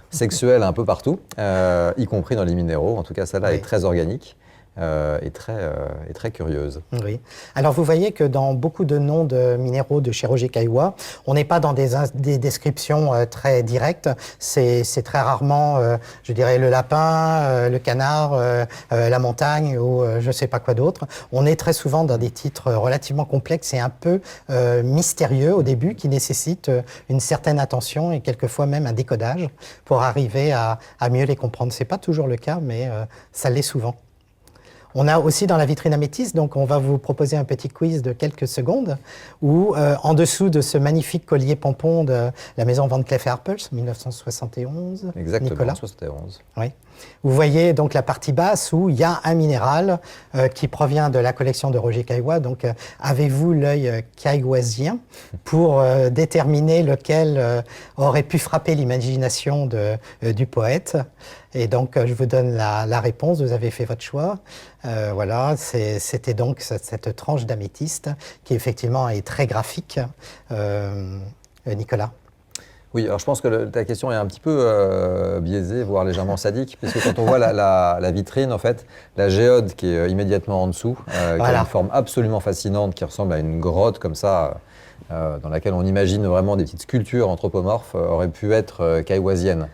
sexuelles un peu partout, y compris dans les minéraux. En tout cas, celle-là est très organique. Et très curieuse. Oui. Alors vous voyez que dans beaucoup de noms de minéraux de chez Roger Caillois, on n'est pas dans des descriptions très directes. C'est très rarement, je dirais, le lapin, le canard, la montagne ou je ne sais pas quoi d'autre. On est très souvent dans des titres relativement complexes et un peu mystérieux au début, qui nécessitent une certaine attention et quelquefois même un décodage pour arriver à mieux les comprendre. Ce n'est pas toujours le cas, mais ça l'est souvent. On a aussi dans la vitrine améthyste, donc on va vous proposer un petit quiz de quelques secondes, où en dessous de ce magnifique collier pompon de la maison Van Cleef & Arpels, 1971. Exactement, Nicolas. 71. Oui. Vous voyez donc la partie basse où il y a un minéral qui provient de la collection de Roger Caillois. Donc avez-vous l'œil cailloisien pour déterminer lequel aurait pu frapper l'imagination du poète? Et donc je vous donne la réponse, vous avez fait votre choix. Voilà, c'était donc cette tranche d'améthyste qui effectivement est très graphique. Nicolas? Oui, alors je pense que ta question est un petit peu biaisée, voire légèrement sadique, puisque quand on voit la vitrine, en fait, la géode qui est immédiatement en dessous, qui a une forme absolument fascinante, qui ressemble à une grotte comme ça, dans laquelle on imagine vraiment des petites sculptures anthropomorphes, aurait pu être cailloisienne,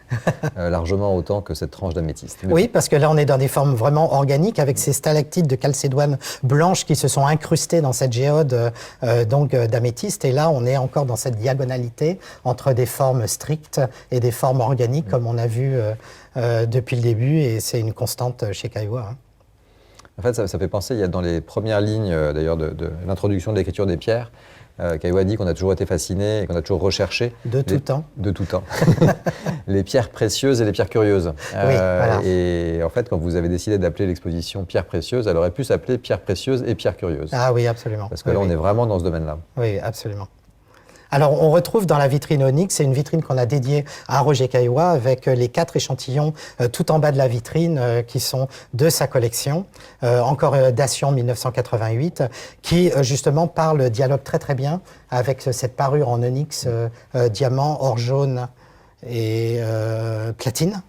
largement autant que cette tranche d'améthyste. Oui, parce que là, on est dans des formes vraiment organiques, avec ces stalactites de calcédoine blanche qui se sont incrustées dans cette géode d'améthyste. Et là, on est encore dans cette diagonalité entre des formes strictes et des formes organiques, comme on a vu depuis le début, et c'est une constante chez Kaiwa. Hein. En fait, ça fait penser, il y a dans les premières lignes d'ailleurs de l'introduction de l'écriture des pierres, Kaiwa dit qu'on a toujours été fasciné et qu'on a toujours recherché. De tout temps. De tout temps. Les pierres précieuses et les pierres curieuses. Oui, voilà. Et en fait, quand vous avez décidé d'appeler l'exposition Pierres précieuses, elle aurait pu s'appeler Pierres précieuses et Pierres curieuses. Ah oui, absolument. Parce que là, on est vraiment dans ce domaine-là. Oui, absolument. Alors, on retrouve dans la vitrine Onyx, c'est une vitrine qu'on a dédiée à Roger Caillois avec les 4 échantillons tout en bas de la vitrine qui sont de sa collection, encore Dation 1988, qui justement dialogue très très bien avec cette parure en Onyx, diamant, or jaune et platine.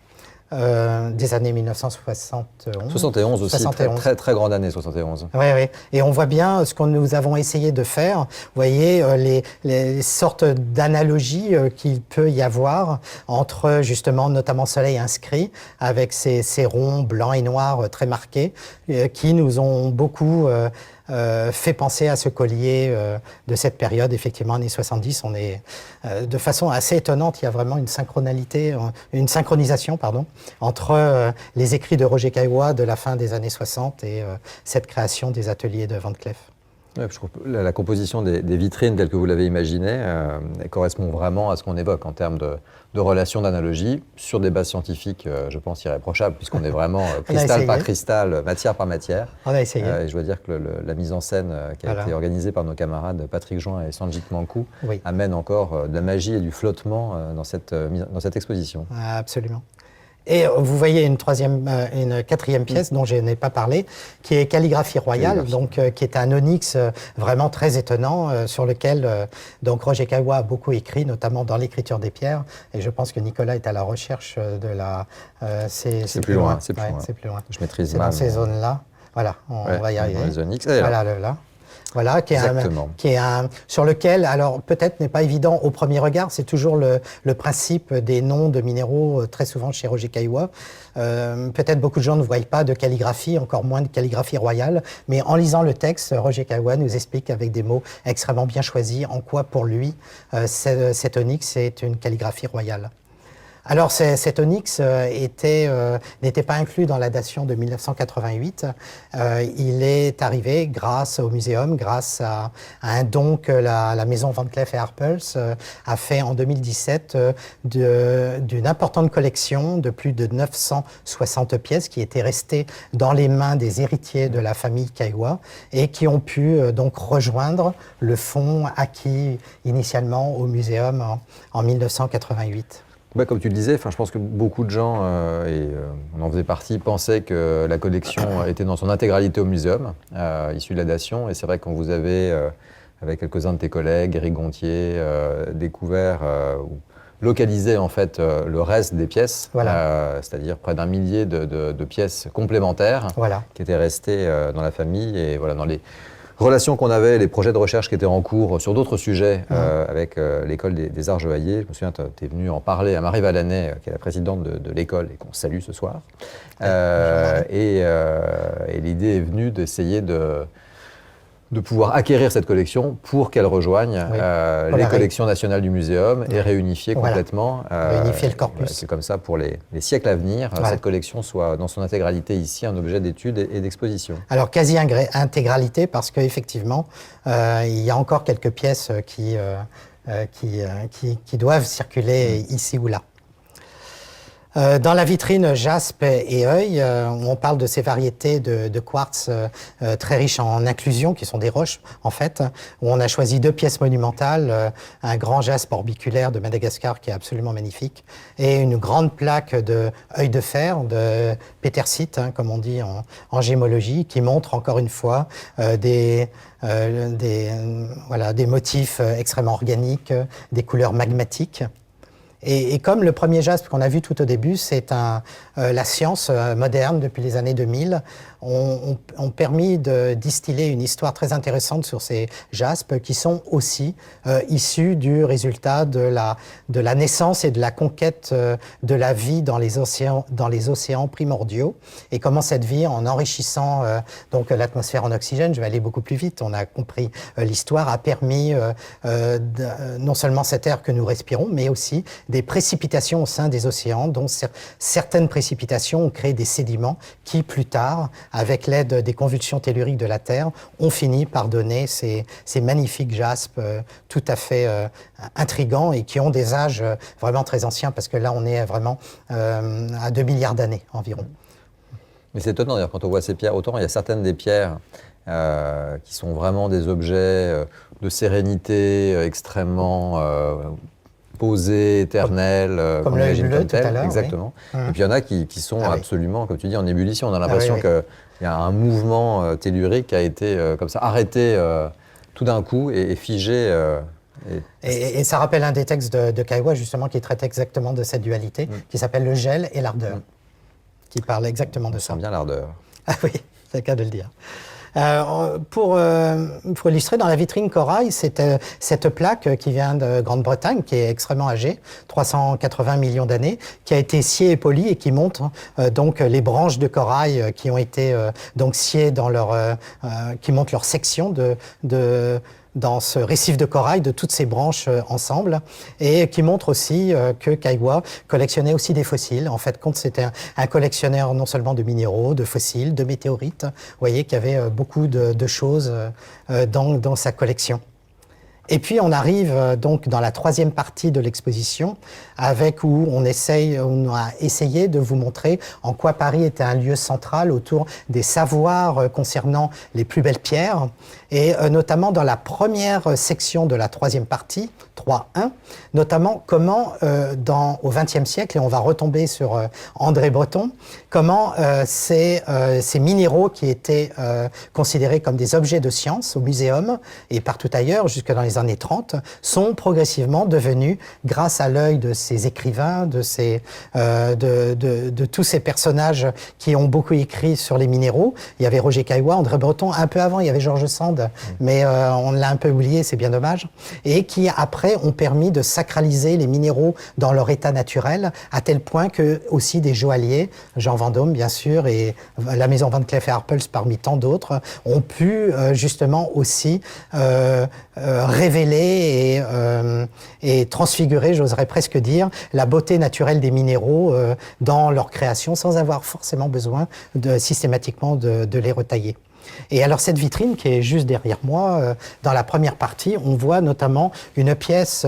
Des années 1971. 71 aussi, 71. Très, très grande année 71. Oui, oui. Et on voit bien ce que nous avons essayé de faire. Vous voyez les sortes d'analogies qu'il peut y avoir entre justement notamment Soleil inscrit avec ces ronds blancs et noirs très marqués qui nous ont beaucoup fait penser à ce collier de cette période, effectivement, années 70. On est de façon assez étonnante, il y a vraiment une synchronisation, entre les écrits de Roger Caillois de la fin des années 60 et cette création des ateliers de Van Cleef. Ouais, je trouve la composition des vitrines telle que vous l'avez imaginée correspond vraiment à ce qu'on évoque en termes de relations d'analogie sur des bases scientifiques, je pense, irréprochables, puisqu'on est vraiment cristal par cristal, matière par matière. On a essayé. Et je dois dire que la mise en scène qui a été organisée par nos camarades Patrick Join et Sanjit Mankou amène encore de la magie et du flottement dans cette exposition. Absolument. Et vous voyez une quatrième pièce dont je n'ai pas parlé, qui est Calligraphie royale, donc qui est un onyx vraiment très étonnant sur lequel donc Roger Caillois a beaucoup écrit, notamment dans l'écriture des pierres. Et je pense que Nicolas est à la recherche de la. C'est plus loin. C'est plus loin. Je maîtrise mal. C'est dans ces zones-là. Voilà, on va y arriver. Dans les onyx. Voilà, là. Voilà, sur lequel, alors peut-être n'est pas évident au premier regard, c'est toujours le principe des noms de minéraux, très souvent chez Roger Caillois. Peut-être beaucoup de gens ne voient pas de calligraphie, encore moins de calligraphie royale, mais en lisant le texte, Roger Caillois nous explique avec des mots extrêmement bien choisis en quoi, pour lui, cet onyx est une calligraphie royale. Alors cet onyx n'était pas inclus dans la dation de 1988. Il est arrivé grâce au muséum, grâce à un don que la maison Van Cleef & Arpels a fait en 2017 d'une importante collection de plus de 960 pièces qui étaient restées dans les mains des héritiers de la famille Caillois et qui ont pu donc rejoindre le fonds acquis initialement au muséum en 1988. Comme tu le disais, je pense que beaucoup de gens, et on en faisait partie, pensaient que la collection était dans son intégralité au muséum, issue de la dation. Et c'est vrai que quand vous avez, avec quelques-uns de tes collègues, Éric Gontier, découvert ou localisé en fait le reste des pièces, c'est-à-dire près d'1 millier de pièces complémentaires qui étaient restées dans la famille et dans les relations qu'on avait, les projets de recherche qui étaient en cours sur d'autres sujets avec l'école des arts joailliers. Je me souviens, tu es venu en parler à Marie Vallanet, qui est la présidente de l'école et qu'on salue ce soir. Et l'idée est venue d'essayer de pouvoir acquérir cette collection pour qu'elle rejoigne les collections nationales du muséum et réunifier complètement. Réunifier le corpus. C'est comme ça pour les siècles à venir, cette collection soit dans son intégralité ici un objet d'étude et d'exposition. Alors quasi-intégralité parce qu'effectivement, il y a encore quelques pièces qui doivent circuler ici ou là. Dans la vitrine jaspe et œil, on parle de ces variétés de quartz très riches en inclusion, qui sont des roches en fait, où on a choisi 2 pièces monumentales, un grand jaspe orbiculaire de Madagascar qui est absolument magnifique, et une grande plaque de œil de fer, de pétersite, comme on dit en gémologie, qui montre encore une fois des motifs extrêmement organiques, des couleurs magmatiques. Et comme le premier jaspe qu'on a vu tout au début, c'est la science moderne depuis les années 2000, ont permis de distiller une histoire très intéressante sur ces jaspes qui sont aussi issus du résultat de la naissance et de la conquête de la vie dans les océans primordiaux, et comment cette vie, en enrichissant donc l'atmosphère en oxygène, je vais aller beaucoup plus vite, on a compris l'histoire, a permis non seulement cet air que nous respirons, mais aussi des précipitations au sein des océans, dont certaines précipitations ont créé des sédiments qui, plus tard, avec l'aide des convulsions telluriques de la Terre, ont fini par donner ces magnifiques jaspes tout à fait intrigants et qui ont des âges vraiment très anciens, parce que là, on est vraiment à 2 milliards d'années environ. Mais c'est étonnant, d'ailleurs, quand on voit ces pierres, autant il y a certaines des pierres qui sont vraiment des objets de sérénité extrêmement posés, éternels, comme qu'on imagine comme tout à tel. l'heure. Exactement. Oui. Et puis il y en a qui sont absolument, comme tu dis, en ébullition. On a l'impression qu'il y a un mouvement tellurique qui a été comme ça arrêté tout d'un coup et figé. Et ça rappelle un des textes de Kaiwa, justement, qui traite exactement de cette dualité, qui s'appelle le gel et l'ardeur, qui parle exactement de ça. On sent bien l'ardeur. Ah oui, c'est le cas de le dire. Pour illustrer, dans la vitrine corail, cette plaque qui vient de Grande-Bretagne, qui est extrêmement âgée, 380 millions d'années, qui a été sciée et polie et qui montre donc les branches de corail qui ont été donc sciées qui montrent leur section dans ce récif de corail de toutes ces branches ensemble, et qui montre aussi que Kaiwa collectionnait aussi des fossiles. En fait, c'était un collectionneur non seulement de minéraux, de fossiles, de météorites. Vous voyez qu'il y avait beaucoup de choses dans sa collection. Et puis on arrive donc dans la troisième partie de l'exposition, où on a essayé de vous montrer en quoi Paris était un lieu central autour des savoirs concernant les plus belles pierres, et notamment dans la première section de la troisième partie, 3.1, notamment comment au XXe siècle, et on va retomber sur André Breton, comment ces minéraux qui étaient considérés comme des objets de science au muséum et partout ailleurs jusque dans les années 30, sont progressivement devenus, grâce à l'œil de ces écrivains, de tous ces personnages qui ont beaucoup écrit sur les minéraux. Il y avait Roger Caillois, André Breton, un peu avant il y avait Georges Sand, mais on l'a un peu oublié, c'est bien dommage, et qui après ont permis de sacraliser les minéraux dans leur état naturel, à tel point que aussi des joailliers, Jean Vendôme bien sûr, et la maison Van Cleef & Arpels parmi tant d'autres, ont pu justement aussi révéler et transfigurer, j'oserais presque dire, la beauté naturelle des minéraux dans leur création, sans avoir forcément besoin systématiquement de les retailler. Et alors cette vitrine qui est juste derrière moi, dans la première partie, on voit notamment une pièce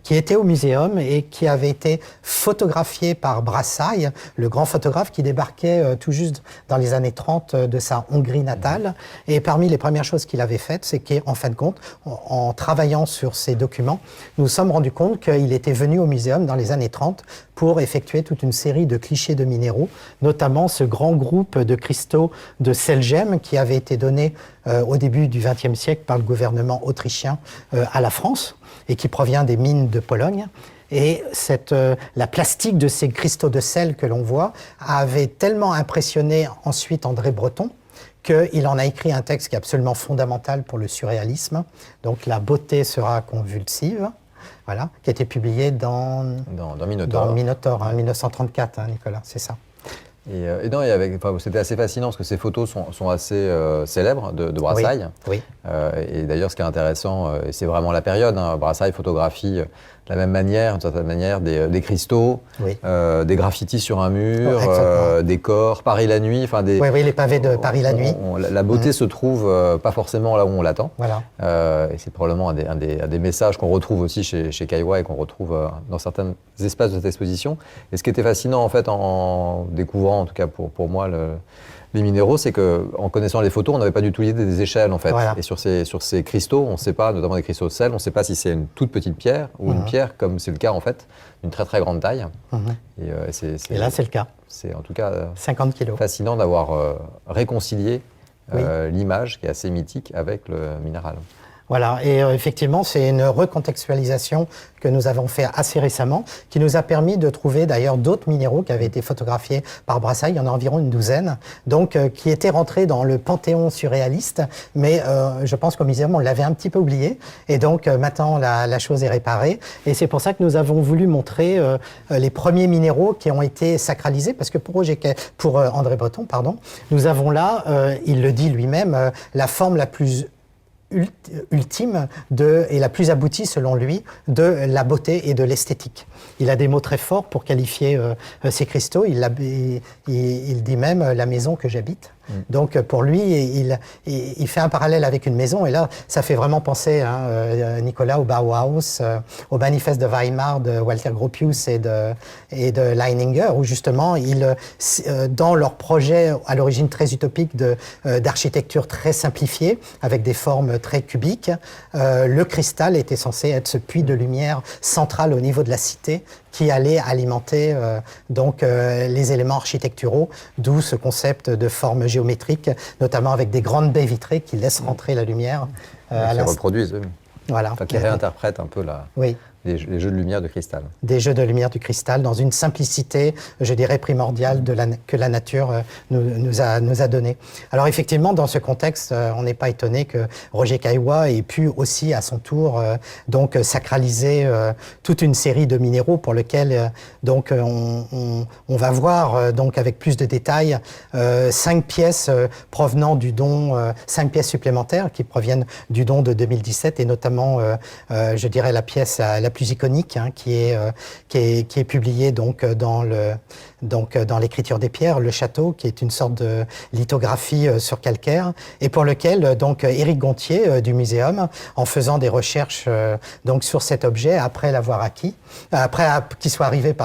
qui était au muséum et qui avait été photographiée par Brassailles, le grand photographe qui débarquait tout juste dans les années 30 de sa Hongrie natale. Et parmi les premières choses qu'il avait faites, c'est qu'en fin de compte, en travaillant sur ces documents, nous nous sommes rendus compte qu'il était venu au muséum dans les années 30 pour effectuer toute une série de clichés de minéraux, notamment ce grand groupe de cristaux de Selgem qui avait été donné au début du XXe siècle par le gouvernement autrichien à la France et qui provient des mines de Pologne. Et la plastique de ces cristaux de sel que l'on voit avait tellement impressionné ensuite André Breton qu'il en a écrit un texte qui est absolument fondamental pour le surréalisme. Donc la beauté sera convulsive. Voilà, qui a été publié dans Minotaure. Dans Minotaure, 1934, Nicolas, c'est ça. C'était assez fascinant parce que ces photos sont assez célèbres de Brassailles. Oui. Et d'ailleurs, ce qui est intéressant, et c'est vraiment la période, Brassailles photographie de la même manière, d'une certaine manière, des cristaux, des graffitis sur un mur, des corps, Paris la nuit. Oui, les pavés de Paris la nuit. La beauté se trouve pas forcément là où on l'attend. Voilà. Et c'est probablement un des messages qu'on retrouve aussi chez Caillois et qu'on retrouve dans certains espaces de cette exposition. Et ce qui était fascinant en fait en découvrant, en tout cas pour moi, les minéraux, c'est qu'en connaissant les photos, on n'avait pas du tout l'idée des échelles en fait. Voilà. Et sur ces cristaux, on ne sait pas, notamment des cristaux de sel, on ne sait pas si c'est une toute petite pierre ou une pierre, comme c'est le cas en fait, d'une très très grande taille. Et là, c'est le cas. C'est en tout cas 50 kilos. Fascinant d'avoir réconcilié l'image qui est assez mythique avec le minéral. Voilà, et effectivement, c'est une recontextualisation que nous avons fait assez récemment, qui nous a permis de trouver d'ailleurs d'autres minéraux qui avaient été photographiés par Brassailles, il y en a environ une douzaine, donc qui étaient rentrés dans le panthéon surréaliste, mais je pense qu'au muséum, on l'avait un petit peu oublié, et donc maintenant la chose est réparée, et c'est pour ça que nous avons voulu montrer les premiers minéraux qui ont été sacralisés, parce que pour André Breton, pardon, nous avons là, il le dit lui-même, la forme la plus ultime et la plus aboutie selon lui de la beauté et de l'esthétique. Il a des mots très forts pour qualifier ces cristaux. Il dit même la maison que j'habite. Donc pour lui, il fait un parallèle avec une maison, et là, ça fait vraiment penser, Nicolas, au Bauhaus, au manifeste de Weimar de Walter Gropius et de Leininger, où justement, dans leur projet à l'origine très utopique d'architecture très simplifiée, avec des formes très cubiques, le cristal était censé être ce puits de lumière central au niveau de la cité, qui allait alimenter les éléments architecturaux, d'où ce concept de forme géométrique, notamment avec des grandes baies vitrées qui laissent rentrer la lumière. Qui reproduisent, voilà. Enfin, qui réinterprètent un peu les jeux de lumière de cristal. Des jeux de lumière du cristal dans une simplicité, je dirais, primordiale que la nature nous a donnée. Alors effectivement, dans ce contexte, on n'est pas étonné que Roger Caillois ait pu aussi, à son tour, sacraliser toute une série de minéraux pour lesquels on va voir avec plus de détails 5 pièces provenant du don, 5 pièces supplémentaires qui proviennent du don de 2017, et notamment, je dirais, la pièce la plus iconique, qui est publiée dans l'écriture des pierres, le château, qui est une sorte de lithographie sur calcaire, et pour lequel Éric Gontier du muséum, en faisant des recherches sur cet objet après l'avoir acquis, après qu'il soit arrivé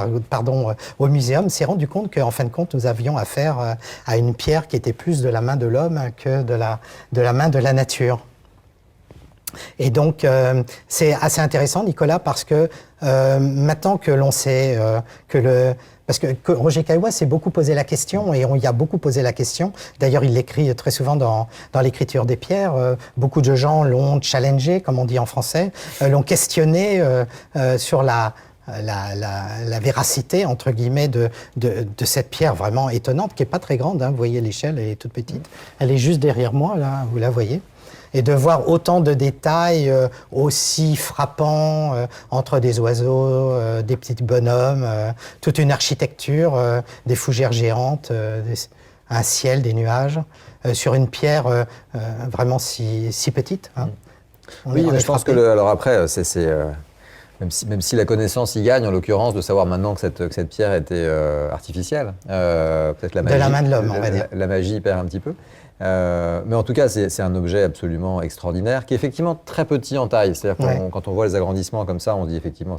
au muséum, s'est rendu compte qu'en fin de compte nous avions affaire à une pierre qui était plus de la main de l'homme que de la main de la nature. Et donc, c'est assez intéressant, Nicolas, parce que maintenant que l'on sait parce que Roger Caillois s'est beaucoup posé la question, et on y a beaucoup posé la question. D'ailleurs, il l'écrit très souvent dans l'écriture des pierres. Beaucoup de gens l'ont challengé, comme on dit en français, l'ont questionné sur la véracité, entre guillemets, de cette pierre vraiment étonnante, qui n'est pas très grande. Vous voyez, l'échelle, elle est toute petite. Elle est juste derrière moi, là, vous la voyez. Et de voir autant de détails aussi frappants entre des oiseaux, des petits bonhommes, toute une architecture, des fougères géantes, un ciel, des nuages, sur une pierre vraiment si petite. Oui, mais je pense que alors après, même si la connaissance y gagne, en l'occurrence, de savoir maintenant que cette pierre était artificielle, peut-être la magie. De la main de l'homme, on va dire. La magie perd un petit peu. Mais en tout cas, c'est un objet absolument extraordinaire, qui est effectivement très petit en taille. C'est-à-dire que quand on voit les agrandissements comme ça, on dit effectivement,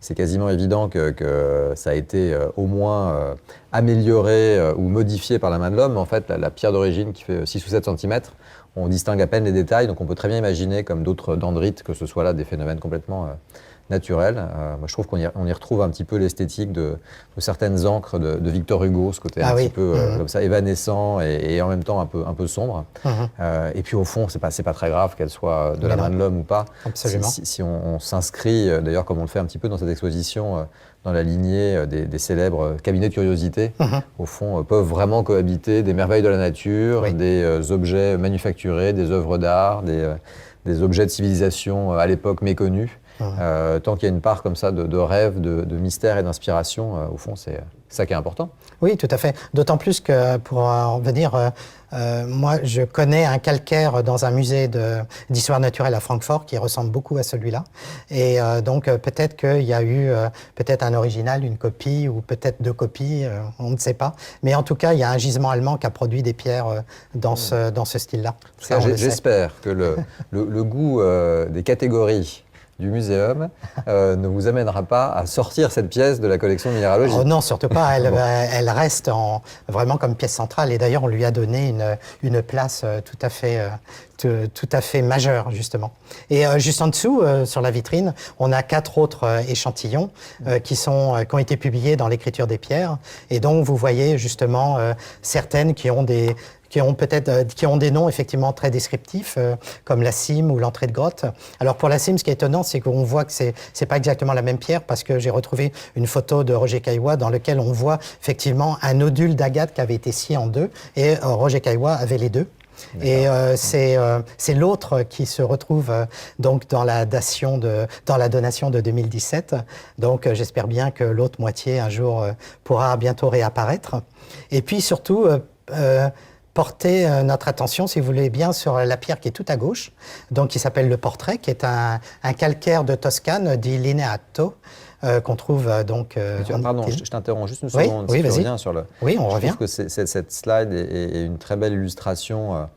c'est quasiment évident que ça a été au moins amélioré ou modifié par la main de l'homme. En fait, la pierre d'origine qui fait 6 ou 7 cm, on distingue à peine les détails, donc on peut très bien imaginer, comme d'autres dendrites, que ce soit là des phénomènes complètement naturel. Moi, je trouve qu'on y retrouve un petit peu l'esthétique de certaines encres de Victor Hugo, ce côté un petit peu comme ça évanescent et en même temps un peu sombre. Et puis au fond, c'est pas très grave qu'elle soit de la main de l'homme ou pas. Absolument. Si on s'inscrit, d'ailleurs comme on le fait un petit peu dans cette exposition, dans la lignée des célèbres cabinets de curiosité, au fond, peuvent vraiment cohabiter des merveilles de la nature, des objets manufacturés, des œuvres d'art, des objets de civilisation à l'époque méconnus. Tant qu'il y a une part comme ça de rêve, de mystère et d'inspiration, au fond, c'est ça qui est important. Oui, tout à fait. D'autant plus que, pour en venir, moi, je connais un calcaire dans un musée d'histoire naturelle à Francfort qui ressemble beaucoup à celui-là. Et donc, peut-être qu'il y a eu peut-être un original, une copie, ou peut-être 2 copies, on ne sait pas. Mais en tout cas, il y a un gisement allemand qui a produit des pierres dans ce style-là. J'espère que le goût des catégories du muséum ne vous amènera pas à sortir cette pièce de la collection minéralogique. Oh non, surtout pas. Elle reste vraiment comme pièce centrale. Et d'ailleurs, on lui a donné une place tout à fait majeure, justement. Et juste en dessous, sur la vitrine, on a 4 autres échantillons qui ont été publiés dans l'écriture des pierres. Et donc, vous voyez justement certaines qui ont qui ont des noms effectivement très descriptifs, comme la cime ou l'entrée de grotte. Alors pour la cime, ce qui est étonnant, c'est qu'on voit que c'est pas exactement la même pierre, parce que j'ai retrouvé une photo de Roger Caillois dans laquelle on voit effectivement un nodule d'agate qui avait été scié en deux, et Roger Caillois avait les deux. Et c'est l'autre qui se retrouve donc dans la donation de 2017. Donc j'espère bien que l'autre moitié un jour pourra bientôt réapparaître. Et puis surtout porter notre attention, si vous voulez bien, sur la pierre qui est tout à gauche, donc qui s'appelle le Portrait, qui est un calcaire de Toscane dit Lineato. Qu'on trouve donc... pardon, je t'interromps juste une seconde. Oui, vas-y. Oui, on revient. Je trouve que cette slide est une très belle illustration,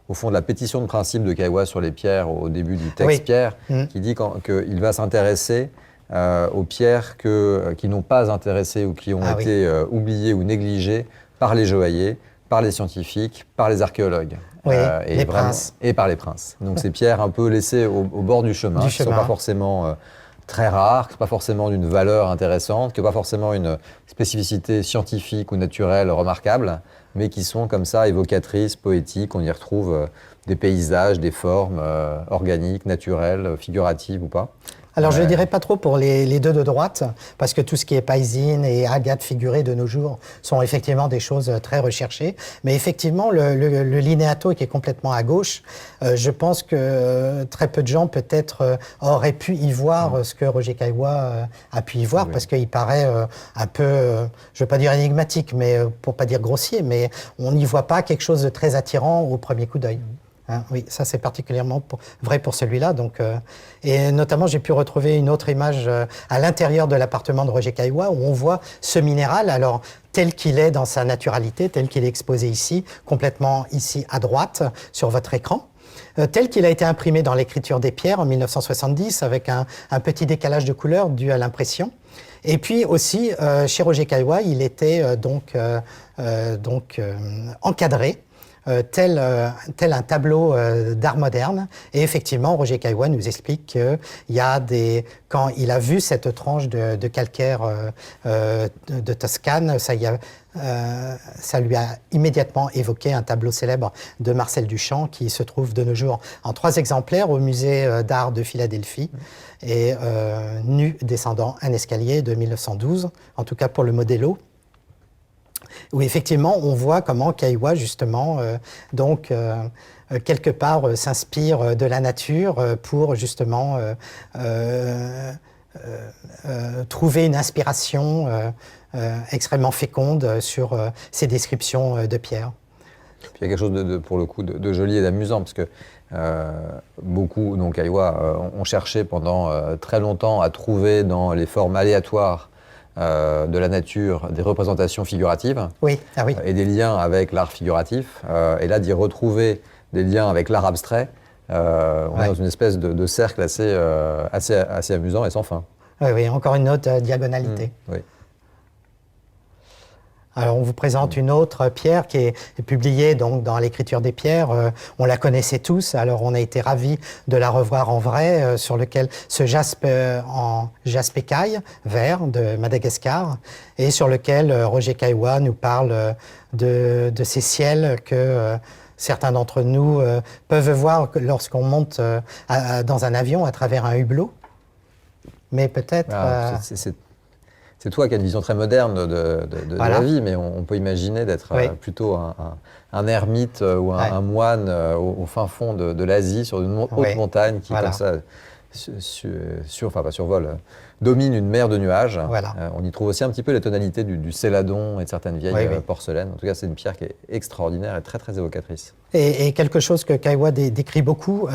au fond, de la pétition de principe de Caillois sur les pierres au début du texte pierre, qui dit qu'il va s'intéresser aux pierres qui n'ont pas intéressé ou qui ont été oubliées ou négligées par les joailliers, par les scientifiques, par les archéologues. Les princes. Et par les princes. Donc ces pierres un peu laissées au bord du chemin, qui ne sont pas forcément... très rare, qui n'est pas forcément d'une valeur intéressante, qui n'a pas forcément une spécificité scientifique ou naturelle remarquable, mais qui sont comme ça évocatrices, poétiques. On y retrouve des paysages, des formes organiques, naturelles, figuratives ou pas. Alors je ne dirais pas trop pour les deux de droite, parce que tout ce qui est paysine et agate figurée de nos jours sont effectivement des choses très recherchées. Mais effectivement, le Lineato qui est complètement à gauche, je pense que très peu de gens peut-être auraient pu y voir ce que Roger Caillois a pu y voir, parce qu'il paraît un peu, je ne veux pas dire énigmatique, mais pour ne pas dire grossier, mais on n'y voit pas quelque chose de très attirant au premier coup d'œil. Oui, ça c'est particulièrement vrai pour celui-là. Et notamment, j'ai pu retrouver une autre image à l'intérieur de l'appartement de Roger Caillois où on voit ce minéral, alors tel qu'il est dans sa naturalité, tel qu'il est exposé ici, complètement ici à droite sur votre écran. Tel qu'il a été imprimé dans l'écriture des pierres en 1970 avec un petit décalage de couleur dû à l'impression. Et puis aussi, chez Roger Caillois, il était encadré. Tel un tableau d'art moderne. Et effectivement, Roger Caillois nous explique qu'il y a quand il a vu cette tranche de calcaire de Toscane, ça lui a immédiatement évoqué un tableau célèbre de Marcel Duchamp qui se trouve de nos jours en 3 exemplaires au musée d'art de Philadelphie et nu descendant un escalier de 1912, en tout cas pour le modello. Où effectivement, on voit comment Caillois, justement, quelque part, s'inspire de la nature pour, justement, trouver une inspiration extrêmement féconde sur ces descriptions de pierre. Puis il y a quelque chose, pour le coup, de joli et d'amusant, parce que beaucoup, donc Caillois, ont cherché pendant très longtemps à trouver dans les formes aléatoires de la nature des représentations figuratives et des liens avec l'art figuratif. Et là, d'y retrouver des liens avec l'art abstrait, on est dans une espèce de cercle assez amusant et sans fin. Oui, encore une autre diagonalité. Oui. Alors, on vous présente une autre pierre qui est publiée donc, dans l'écriture des pierres. On la connaissait tous, alors on a été ravis de la revoir en vrai, sur lequel ce jaspe en jaspe écaille vert de Madagascar, et sur lequel Roger Caillois nous parle de ces ciels que certains d'entre nous peuvent voir lorsqu'on monte dans un avion à travers un hublot. Mais peut-être... C'est toi qui as une vision très moderne de la vie, mais on peut imaginer d'être plutôt un ermite ou un moine au fin fond de l'Asie, sur une haute montagne qui, comme ça, survole, domine une mer de nuages. On y trouve aussi un petit peu les tonalités du céladon et de certaines vieilles porcelaines. En tout cas, c'est une pierre qui est extraordinaire et très, très évocatrice. Et quelque chose que Caillois décrit beaucoup,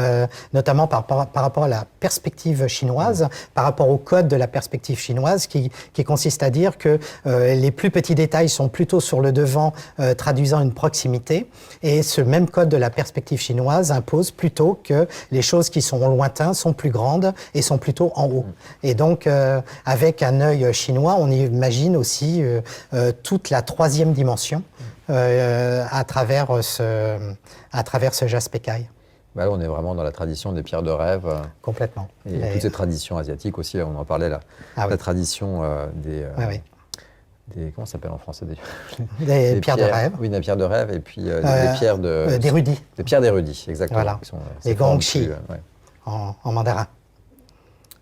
notamment par rapport à la perspective chinoise, par rapport au code de la perspective chinoise, qui consiste à dire que les plus petits détails sont plutôt sur le devant, traduisant une proximité, et ce même code de la perspective chinoise impose plutôt que les choses qui sont lointaines sont plus grandes et sont plutôt en haut. Et donc, avec un œil chinois, on imagine aussi toute la 3e dimension à travers ce jaspe écaille. Là, on est vraiment dans la tradition des pierres de rêve. Complètement. Et toutes ces traditions asiatiques aussi, on en parlait là. La tradition comment ça s'appelle en français Des pierres de rêve. Oui, des pierres de rêve et puis des pierres d'érudits. Des pierres d'érudits, exactement. Voilà. Les gongshi en mandarin.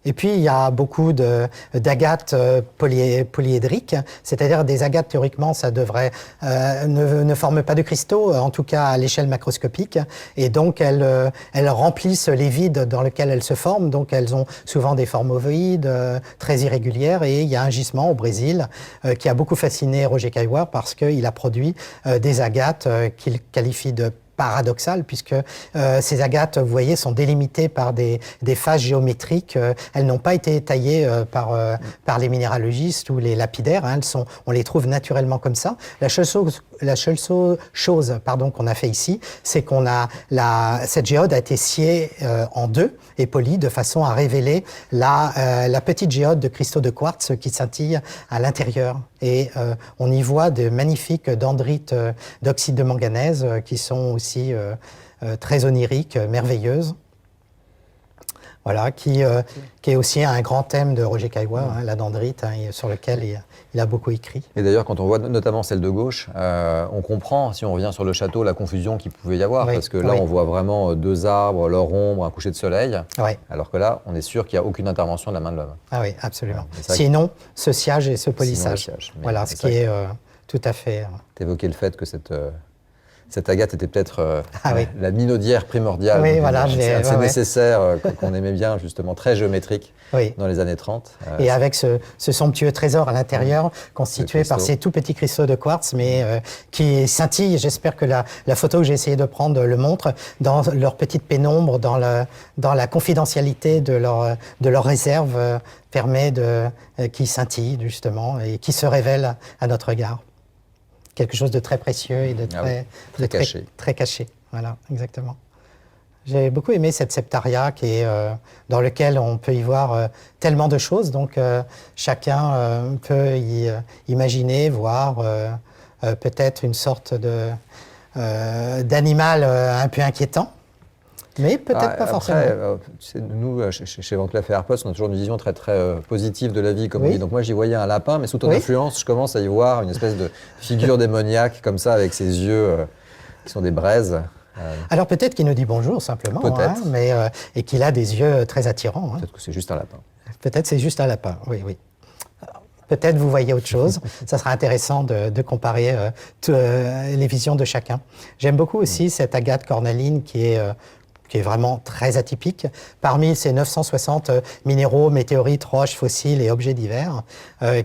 Et puis, il y a beaucoup d'agates polyédriques, c'est-à-dire des agates, théoriquement, ça devrait ne forment pas de cristaux, en tout cas à l'échelle macroscopique, et donc elles remplissent les vides dans lesquels elles se forment, donc elles ont souvent des formes ovoïdes, très irrégulières, et il y a un gisement au Brésil qui a beaucoup fasciné Roger Caillois parce qu'il a produit des agates qu'il qualifie de paradoxal, puisque ces agates, vous voyez, sont délimitées par des phases géométriques. Elles n'ont pas été taillées par les minéralogistes ou les lapidaires. Hein. On les trouve naturellement comme ça. La seule chose qu'on a fait ici, c'est qu'on a cette géode a été sciée en deux et polie de façon à révéler la petite géode de cristaux de quartz qui scintille à l'intérieur. Et on y voit de magnifiques dendrites d'oxyde de manganèse qui sont aussi très oniriques, merveilleuses. Voilà, qui est aussi un grand thème de Roger Caillois, hein, la dendrite, hein, sur lequel il a beaucoup écrit. Et d'ailleurs, quand on voit notamment celle de gauche, on comprend, si on revient sur le château, la confusion qu'il pouvait y avoir, parce que là, on voit vraiment deux arbres, leur ombre, un coucher de soleil, alors que là, on est sûr qu'il n'y a aucune intervention de la main de l'homme. Ah oui, absolument. Sinon, ce sciage et ce polissage. Voilà, ce qui est tout à fait... Tu évoquais le fait que cette agate était peut-être la minaudière primordiale. Oui, voilà, c'est nécessaire, qu'on aimait bien, justement, très géométrique dans les années 30. Et avec ce somptueux trésor à l'intérieur, constitué par ces tout petits cristaux de quartz, mais qui scintillent. J'espère que la photo que j'ai essayé de prendre le montre, dans leur petite pénombre, dans la confidentialité de leur réserve, permet qui scintille, justement, et qui se révèle à notre regard. Quelque chose de très précieux et de très caché. Voilà, exactement. J'ai beaucoup aimé cette septaria dans lequel on peut y voir tellement de choses. Donc, chacun peut y imaginer, voir peut-être une sorte d'animal un peu inquiétant. Mais peut-être pas forcément. Nous, chez Van Cleef & Arpels, on a toujours une vision très, très positive de la vie, comme on dit. Donc moi, j'y voyais un lapin, mais sous ton influence, je commence à y voir une espèce de figure démoniaque, comme ça, avec ses yeux qui sont des braises. Alors peut-être qu'il nous dit bonjour, simplement, hein, et qu'il a des yeux très attirants. Hein. Peut-être que c'est juste un lapin. Peut-être c'est juste un lapin, oui. Peut-être vous voyez autre chose. Ça sera intéressant de comparer les visions de chacun. J'aime beaucoup aussi cette agate cornaline qui est vraiment très atypique. Parmi ces 960 minéraux, météorites, roches, fossiles et objets divers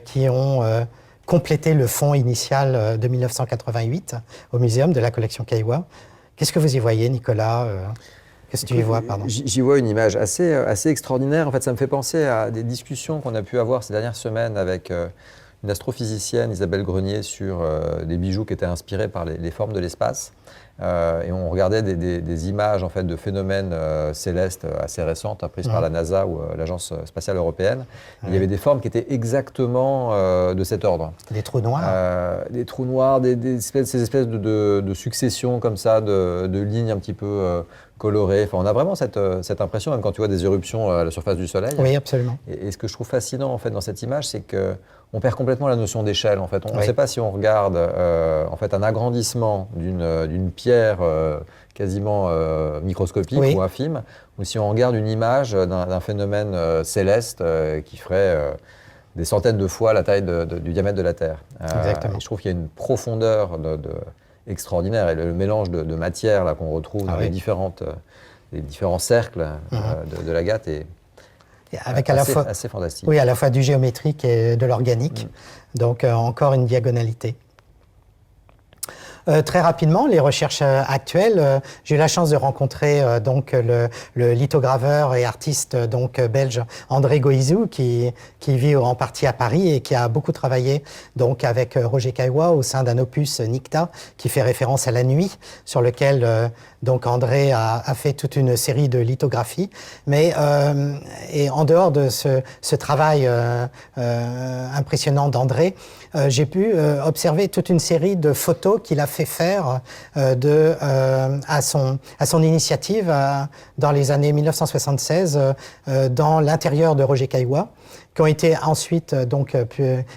qui ont complété le fonds initial de 1988 au muséum de la collection Caillois. Qu'est-ce que vous y voyez, Nicolas Qu'est-ce que tu y vois, pardon ? J'y vois une image assez extraordinaire. En fait, ça me fait penser à des discussions qu'on a pu avoir ces dernières semaines avec une astrophysicienne, Isabelle Grenier, sur des bijoux qui étaient inspirés par les formes de l'espace. Et on regardait des images en fait, de phénomènes célestes assez récentes, prises par la NASA ou l'Agence spatiale européenne. Il y avait des formes qui étaient exactement de cet ordre. Des trous noirs des trous noirs, ces espèces de successions comme ça, de lignes un petit peu colorées. Enfin, on a vraiment cette impression, même quand tu vois des éruptions à la surface du Soleil. Oui, absolument. Et ce que je trouve fascinant en fait, dans cette image, c'est que on perd complètement la notion d'échelle. En fait. On ne sait pas si on regarde en fait, un agrandissement d'une pierre quasiment microscopique ou infime, ou si on regarde une image d'un phénomène céleste qui ferait des centaines de fois la taille du diamètre de la Terre. Exactement. Je trouve qu'il y a une profondeur extraordinaire. Et le mélange de matière là, qu'on retrouve dans les différents cercles de l'agate est avec assez fantastique. Oui, à la fois du géométrique et de l'organique. Donc encore une diagonalité. Très rapidement, les recherches actuelles, j'ai eu la chance de rencontrer donc le lithograveur et artiste donc belge André Goizou qui vit en partie à Paris et qui a beaucoup travaillé donc avec Roger Caillois au sein d'un opus Nycta qui fait référence à la nuit, sur lequel donc André a fait toute une série de lithographies. Mais et en dehors de ce travail impressionnant d'André, j'ai pu observer toute une série de photos qu'il a fait faire à son initiative dans les années 1976 dans l'intérieur de Roger Caillois, qui ont été ensuite,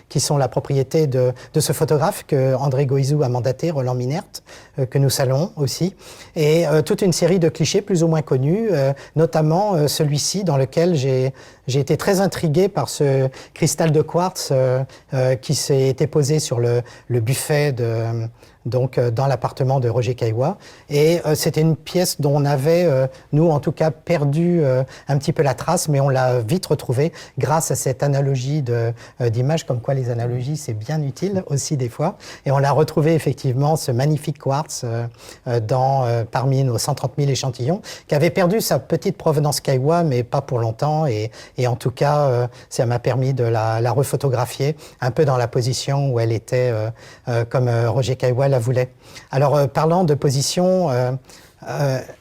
qui sont la propriété de ce photographe que André Goizou a mandaté, Roland Minert, que nous saluons aussi, et toute une série de clichés plus ou moins connus, notamment celui-ci dans lequel j'ai été très intrigué par ce cristal de quartz qui s'est été posé sur le buffet dans l'appartement de Roger Caillois. Et c'était une pièce dont on avait, nous en tout cas, perdu un petit peu la trace, mais on l'a vite retrouvée grâce à cette analogie d'image, comme quoi les analogies, c'est bien utile aussi des fois. Et on l'a retrouvé effectivement, ce magnifique quartz, parmi nos 130 000 échantillons, qui avait perdu sa petite provenance Caillois, mais pas pour longtemps. Et en tout cas, ça m'a permis de la refotographier, un peu dans la position où elle était, comme Roger Caillois la voulait. Alors, parlant de position,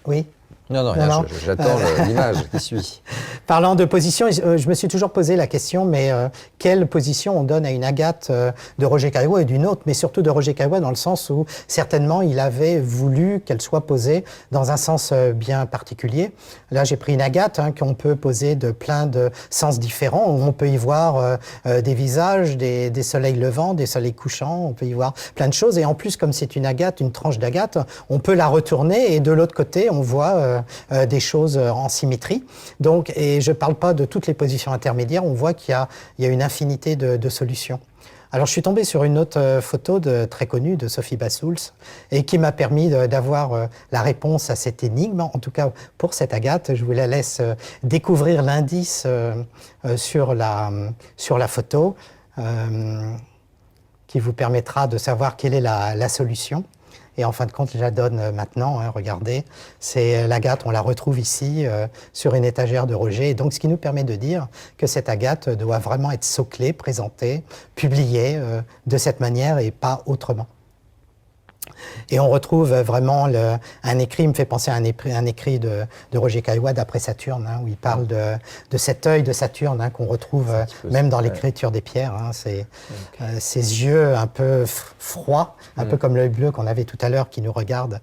oui. Non, rien, j'attends l'image qui suit. Parlant de position, je me suis toujours posé la question, mais quelle position on donne à une agate de Roger Caillois et d'une autre, mais surtout de Roger Caillois dans le sens où certainement il avait voulu qu'elle soit posée dans un sens bien particulier. Là, j'ai pris une agate qu'on peut poser de plein de sens différents. On peut y voir des visages, des soleils levants, des soleils couchants, on peut y voir plein de choses. Et en plus, comme c'est une agate, une tranche d'agate, on peut la retourner et de l'autre côté, on voit des choses en symétrie. Donc, et je ne parle pas de toutes les positions intermédiaires, on voit qu'il y a une infinité de solutions. Alors, je suis tombé sur une autre photo très connue de Sophie Bassouls et qui m'a permis d'avoir la réponse à cette énigme. En tout cas, pour cette agate, je vous la laisse découvrir l'indice sur la photo qui vous permettra de savoir quelle est la solution. Et en fin de compte, je la donne maintenant, regardez, c'est l'agate, on la retrouve ici sur une étagère de Roger. Et donc, ce qui nous permet de dire que cette agate doit vraiment être soclée, présentée, publiée de cette manière et pas autrement. Et on retrouve vraiment un écrit, il me fait penser à un écrit de Roger Caillois d'après Saturne, où il parle de cet œil de Saturne qu'on retrouve même dans l'écriture des pierres. Ces yeux un peu froids, un peu comme l'œil bleu qu'on avait tout à l'heure qui nous regarde.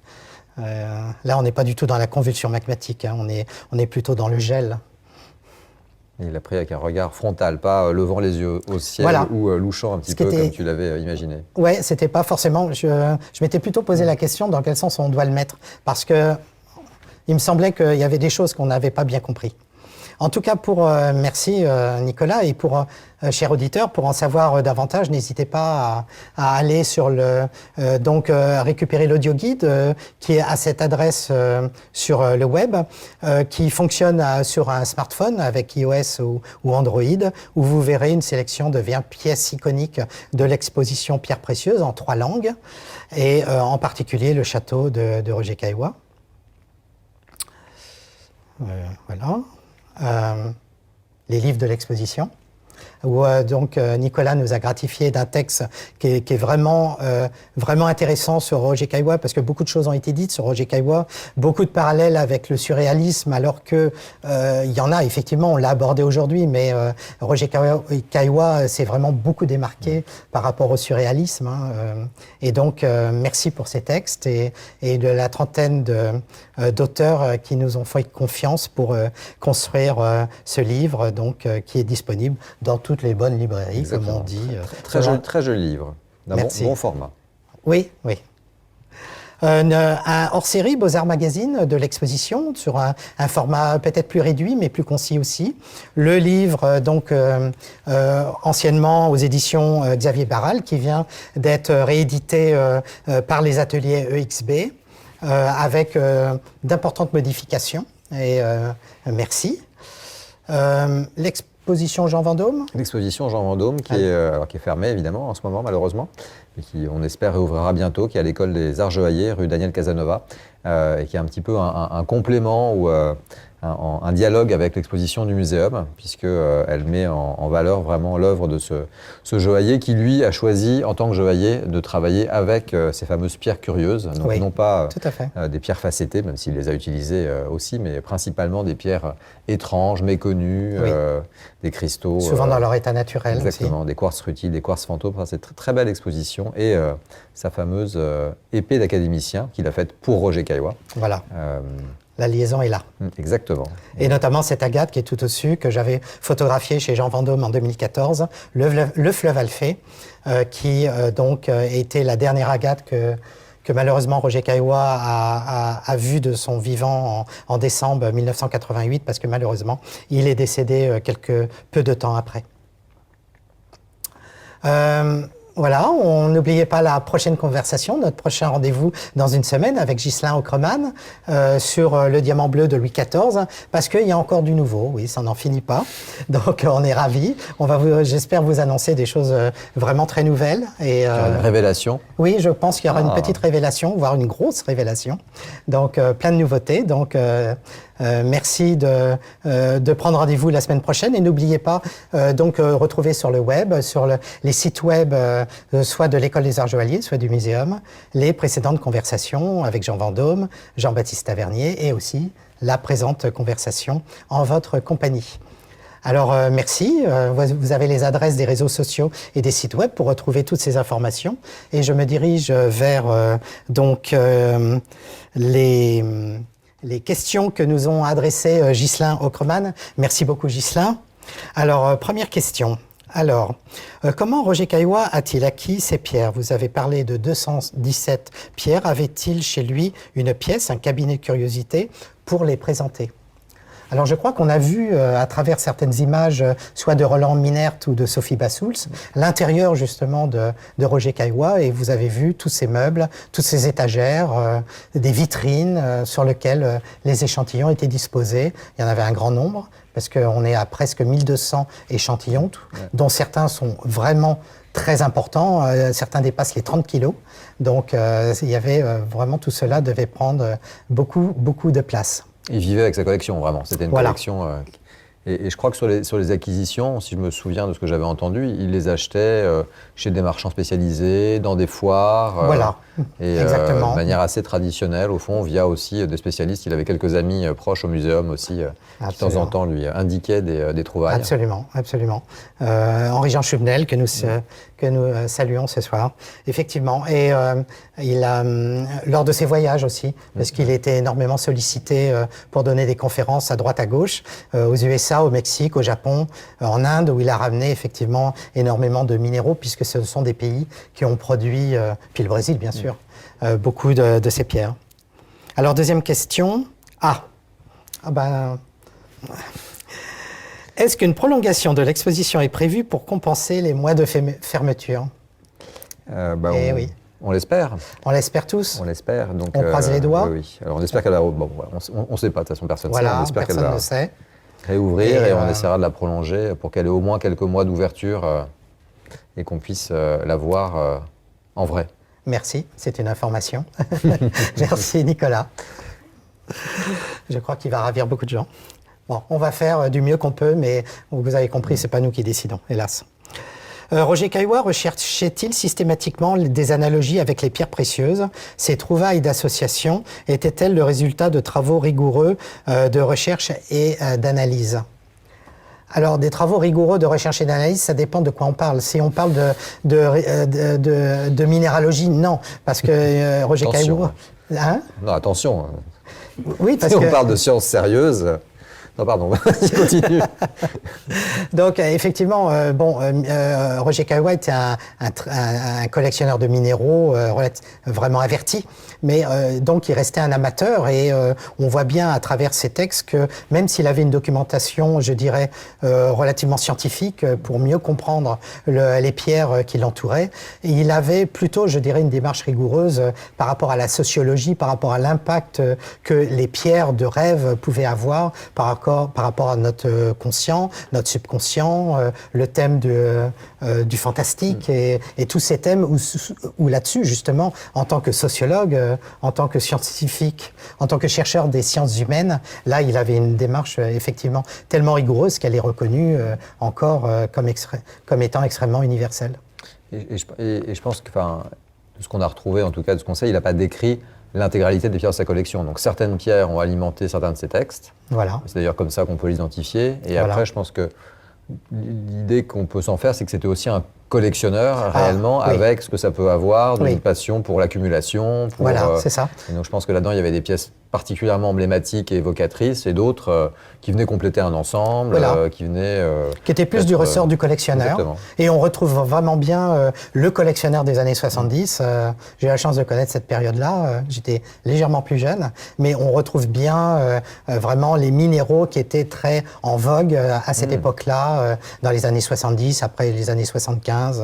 Là, on n'est pas du tout dans la convulsion magmatique, on est plutôt dans le gel. Il l'a pris avec un regard frontal, pas levant les yeux au ciel ou louchant un petit peu comme tu l'avais imaginé. Oui, c'était pas forcément... Je m'étais plutôt posé la question dans quel sens on doit le mettre, parce que il me semblait qu'il y avait des choses qu'on n'avait pas bien compris. En tout cas, merci Nicolas, et chers auditeurs, pour en savoir davantage, n'hésitez pas à aller sur récupérer l'audio guide qui est à cette adresse sur le web, qui fonctionne sur un smartphone avec iOS ou Android, où vous verrez une sélection de 20 pièces iconiques de l'exposition Pierres précieuses en 3 langues, et en particulier le château de Roger Caillois. Voilà. Les livres de l'exposition, où Nicolas nous a gratifié d'un texte qui est vraiment intéressant sur Roger Caillois, parce que beaucoup de choses ont été dites sur Roger Caillois, beaucoup de parallèles avec le surréalisme, alors que il y en a effectivement, on l'a abordé aujourd'hui, mais Roger Caillois s'est vraiment beaucoup démarqué par rapport au surréalisme. Et donc, merci pour ces textes et de la trentaine d'auteurs qui nous ont fait confiance pour construire ce livre, qui est disponible dans toutes les bonnes librairies. Exactement. Comme on dit. Très joli livre, d'un bon format. Oui. Un hors-série Beaux-Arts Magazine de l'exposition sur un format peut-être plus réduit mais plus concis aussi. Le livre anciennement aux éditions Xavier Barral qui vient d'être réédité par les ateliers EXB avec d'importantes modifications et merci. L'exposition Jean Vendôme. L'exposition Jean Vendôme qui est fermée évidemment en ce moment malheureusement, mais qui on espère réouvrira bientôt, qui est à l'école des Arts Joailliers, rue Daniel Casanova, et qui est un petit peu un complément ou un dialogue avec l'exposition du muséum, puisqu'elle met en valeur vraiment l'œuvre de ce joaillier qui, lui, a choisi, en tant que joaillier, de travailler avec ces fameuses pierres curieuses, donc non pas des pierres facettées, même s'il les a utilisées aussi, mais principalement des pierres étranges, méconnues, des cristaux. Souvent dans leur état naturel. Exactement, aussi. Des quartz rutiles, des quartz fantômes. Enfin, c'est une très belle exposition. Et sa fameuse épée d'académicien qu'il a faite pour Roger Caillois. Voilà. La liaison est là. Exactement. Et notamment cette agate qui est tout au-dessus, que j'avais photographiée chez Jean Vendôme en 2014, le fleuve Alphée, qui donc était la dernière agate que malheureusement Roger Caillois a vue de son vivant en décembre 1988, parce que malheureusement, il est décédé peu de temps après. Voilà, n'oubliez pas la prochaine conversation, notre prochain rendez-vous dans une semaine avec Ghislain Aucreman sur le diamant bleu de Louis XIV, parce qu'il y a encore du nouveau, oui, ça n'en finit pas. Donc on est ravis. On va, j'espère, vous annoncer des choses vraiment très nouvelles. Et, une révélation. Oui, je pense qu'il y aura une petite révélation, voire une grosse révélation. Donc plein de nouveautés. Donc merci de prendre rendez-vous la semaine prochaine. Et n'oubliez pas, retrouver sur le web, sur les sites web, soit de l'École des Arts Joailliers, soit du Muséum, les précédentes conversations avec Jean Vendôme, Jean-Baptiste Tavernier et aussi la présente conversation en votre compagnie. Alors merci, vous avez les adresses des réseaux sociaux et des sites web pour retrouver toutes ces informations. Et je me dirige vers les questions que nous ont adressées Ghislain Aucreman. Merci beaucoup Ghislain. Alors, première question. Alors, comment Roger Caillois a-t-il acquis ces pierres? Vous avez parlé de 217 pierres. Avait-il chez lui une pièce, un cabinet de curiosité pour les présenter? Alors, je crois qu'on a vu à travers certaines images, soit de Roland Minert ou de Sophie Bassouls, l'intérieur justement de Roger Caillois, et vous avez vu tous ces meubles, toutes ces étagères, des vitrines sur lesquelles les échantillons étaient disposés. Il y en avait un grand nombre, parce qu'on est à presque 1200 échantillons, dont certains sont vraiment très importants, certains dépassent les 30 kilos. Donc, il y avait vraiment, tout cela devait prendre beaucoup de place. Il vivait avec sa collection, vraiment. C'était une collection. Et je crois que sur les acquisitions, si je me souviens de ce que j'avais entendu, il les achetait chez des marchands spécialisés, dans des foires. Voilà, exactement. De manière assez traditionnelle, au fond, via aussi des spécialistes. Il avait quelques amis proches au muséum aussi, qui de temps en temps lui indiquaient des trouvailles. Absolument, absolument. Henri-Jean Chubnel, que nous saluons ce soir, effectivement. Et lors de ses voyages aussi, parce qu'il était énormément sollicité pour donner des conférences à droite à gauche, aux USA, au Mexique, au Japon, en Inde, où il a ramené effectivement énormément de minéraux, puisque ce sont des pays qui ont produit, puis le Brésil bien sûr, beaucoup de ces pierres. Alors deuxième question. Est-ce qu'une prolongation de l'exposition est prévue pour compenser les mois de fermeture? Oui. On l'espère. On l'espère tous. On l'espère. Donc, on croise les doigts. Oui. Alors on espère qu'elle va. On ne sait pas, de toute façon, personne ne sait. On espère personne ne sait. Réouvrir et on essaiera de la prolonger pour qu'elle ait au moins quelques mois d'ouverture et qu'on puisse la voir en vrai. Merci, c'est une information. Merci Nicolas. Je crois qu'il va ravir beaucoup de gens. Bon, on va faire du mieux qu'on peut, mais vous avez compris, c'est pas nous qui décidons, hélas. Roger Caillois recherchait-il systématiquement des analogies avec les pierres précieuses? Ces trouvailles d'association étaient-elles le résultat de travaux rigoureux de recherche et d'analyse? Alors, des travaux rigoureux de recherche et d'analyse, ça dépend de quoi on parle. Si on parle de minéralogie, non, parce que Roger Caillois... Hein? Non, attention. Oui, parce si que... on parle de sciences sérieuses... Non, pardon, continue. Donc, effectivement, Roger Caillois était un collectionneur de minéraux vraiment averti, mais donc il restait un amateur et on voit bien à travers ses textes que même s'il avait une documentation, je dirais, relativement scientifique pour mieux comprendre les pierres qui l'entouraient, il avait plutôt, je dirais, une démarche rigoureuse par rapport à la sociologie, par rapport à l'impact que les pierres de rêve pouvaient avoir par rapport à notre conscient, notre subconscient, le thème du fantastique et tous ces thèmes où là-dessus, justement, en tant que sociologue, en tant que scientifique, en tant que chercheur des sciences humaines, là, il avait une démarche effectivement tellement rigoureuse qu'elle est reconnue encore comme étant extrêmement universelle. Et je pense que, de ce qu'on a retrouvé, en tout cas de ce conseil, il n'a pas décrit l'intégralité des pierres de sa collection. Donc certaines pierres ont alimenté certains de ses textes. Voilà. C'est d'ailleurs comme ça qu'on peut l'identifier. Et après, je pense que l'idée qu'on peut s'en faire, c'est que c'était aussi collectionneur réellement, oui. avec ce que ça peut avoir d'une Oui. passion pour l'accumulation. Voilà, c'est ça. Et donc je pense que là-dedans, il y avait des pièces particulièrement emblématiques et évocatrices, et d'autres qui venaient compléter un ensemble, Voilà. qui venaient... Qui était plus du ressort du collectionneur. Exactement. Et on retrouve vraiment bien le collectionneur des années 70. J'ai eu la chance de connaître cette période-là. J'étais légèrement plus jeune. Mais on retrouve bien vraiment les minéraux qui étaient très en vogue à cette époque-là, dans les années 70, après les années 75,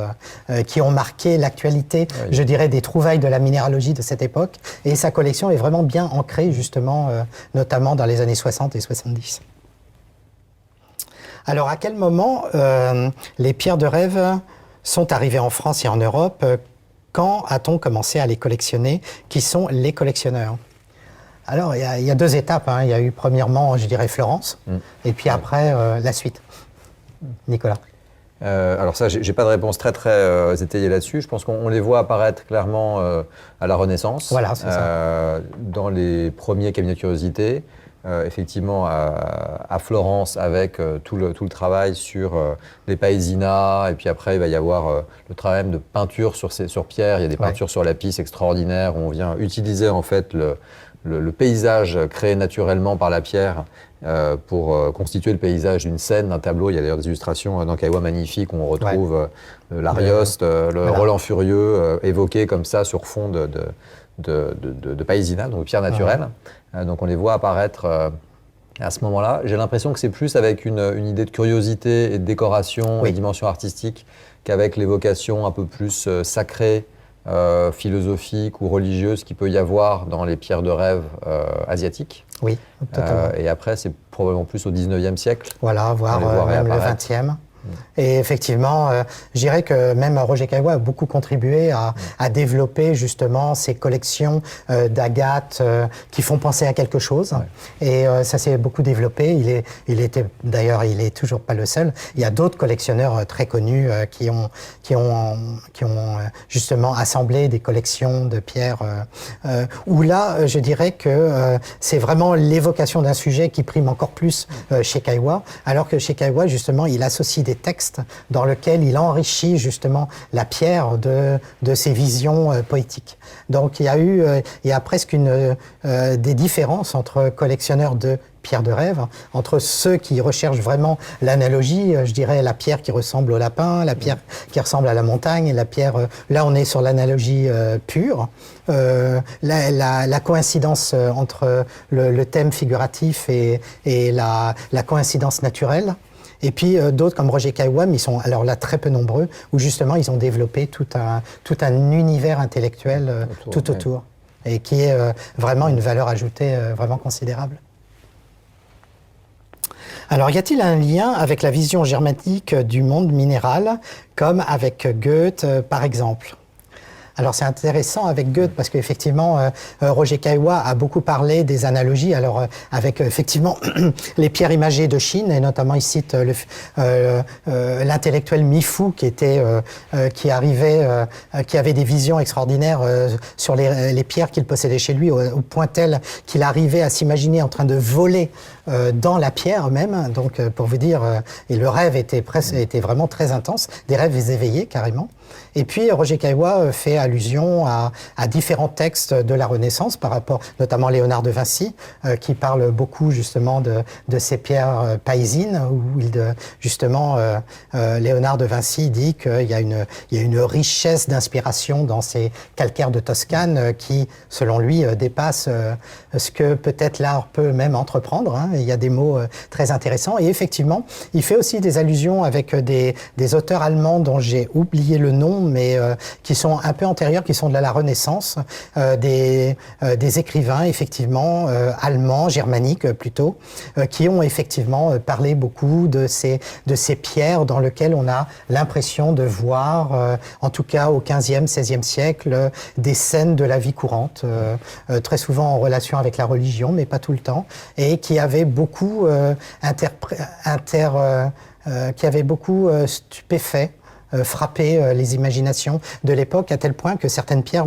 qui ont marqué l'actualité, je dirais, des trouvailles de la minéralogie de cette époque. Et sa collection est vraiment bien ancrée, justement, notamment dans les années 60 et 70. Alors, à quel moment les pierres de rêve sont arrivées en France et en Europe? Quand a-t-on commencé à les collectionner? Qui sont les collectionneurs? Alors, il y a deux étapes. Il y a eu premièrement, je dirais, Florence, et puis après, la suite. Nicolas. Alors ça, j'ai pas de réponse très étayée là-dessus. Je pense qu'on les voit apparaître clairement à la Renaissance. Voilà, c'est ça. Dans les premiers cabinets de curiosité. Effectivement à Florence avec tout le travail sur les paesinats, et puis après il va y avoir le travail de peinture sur pierre. Il y a des peintures sur lapis extraordinaires où on vient utiliser en fait le paysage créé naturellement par la pierre pour constituer le paysage d'une scène, d'un tableau. Il y a d'ailleurs des illustrations dans Caillois magnifiques où on retrouve l'Arioste, le Roland Furieux évoqué comme ça sur fond de paesinat, donc de pierre naturelle. Donc on les voit apparaître à ce moment-là. J'ai l'impression que c'est plus avec une idée de curiosité et de décoration et dimension artistique qu'avec l'évocation un peu plus sacrée, philosophique ou religieuse qu'il peut y avoir dans les pierres de rêve asiatiques. Oui, totalement. Et après, c'est probablement plus au 19e siècle. Voilà, voire même le 20e. Et effectivement, je dirais que même Roger Caillois a beaucoup contribué à développer justement ces collections d'agates qui font penser à quelque chose. Et ça s'est beaucoup développé. Il était d'ailleurs, il est toujours pas le seul. Il y a d'autres collectionneurs très connus qui ont justement assemblé des collections de pierres. Où là, je dirais que c'est vraiment l'évocation d'un sujet qui prime encore plus chez Caillois, alors que chez Caillois, justement, il associe des textes dans lesquels il enrichit justement la pierre de ses visions poétiques. Donc il y a presque des différences entre collectionneurs de pierres de rêve, entre ceux qui recherchent vraiment l'analogie, je dirais la pierre qui ressemble au lapin, la pierre qui ressemble à la montagne, la pierre, là on est sur l'analogie pure, la coïncidence entre le thème figuratif et la coïncidence naturelle. Et puis d'autres comme Roger Caillois, mais ils sont alors là très peu nombreux, où justement ils ont développé tout un univers intellectuel tout autour, et qui est vraiment une valeur ajoutée vraiment considérable. Alors, y a-t-il un lien avec la vision germanique du monde minéral, comme avec Goethe, par exemple? Alors c'est intéressant avec Goethe parce qu'effectivement Roger Caillois a beaucoup parlé des analogies, alors avec effectivement les pierres imagées de Chine, et notamment il cite l'intellectuel Mifou qui avait des visions extraordinaires sur les pierres qu'il possédait chez lui, au point tel qu'il arrivait à s'imaginer en train de voler dans la pierre même. Donc pour vous dire, et le rêve était vraiment très intense, des rêves éveillés carrément. Et puis Roger Caillois fait allusion à différents textes de la Renaissance, par rapport notamment Léonard de Vinci, qui parle beaucoup justement de ces pierres païsines, où justement Léonard de Vinci dit qu'il y a une richesse d'inspiration dans ces calcaires de Toscane qui, selon lui, dépasse ce que peut-être l'art peut même entreprendre. Il y a des mots très intéressants. Et effectivement, il fait aussi des allusions avec des auteurs allemands dont j'ai oublié le nom, mais qui sont un peu antérieurs, qui sont de la Renaissance, des écrivains effectivement allemands, germaniques plutôt, qui ont effectivement parlé beaucoup de ces pierres dans lesquelles on a l'impression de voir, en tout cas au XVe, XVIe siècle, des scènes de la vie courante, très souvent en relation avec la religion, mais pas tout le temps, et qui avaient beaucoup stupéfait frappé les imaginations de l'époque, à tel point que certaines pierres,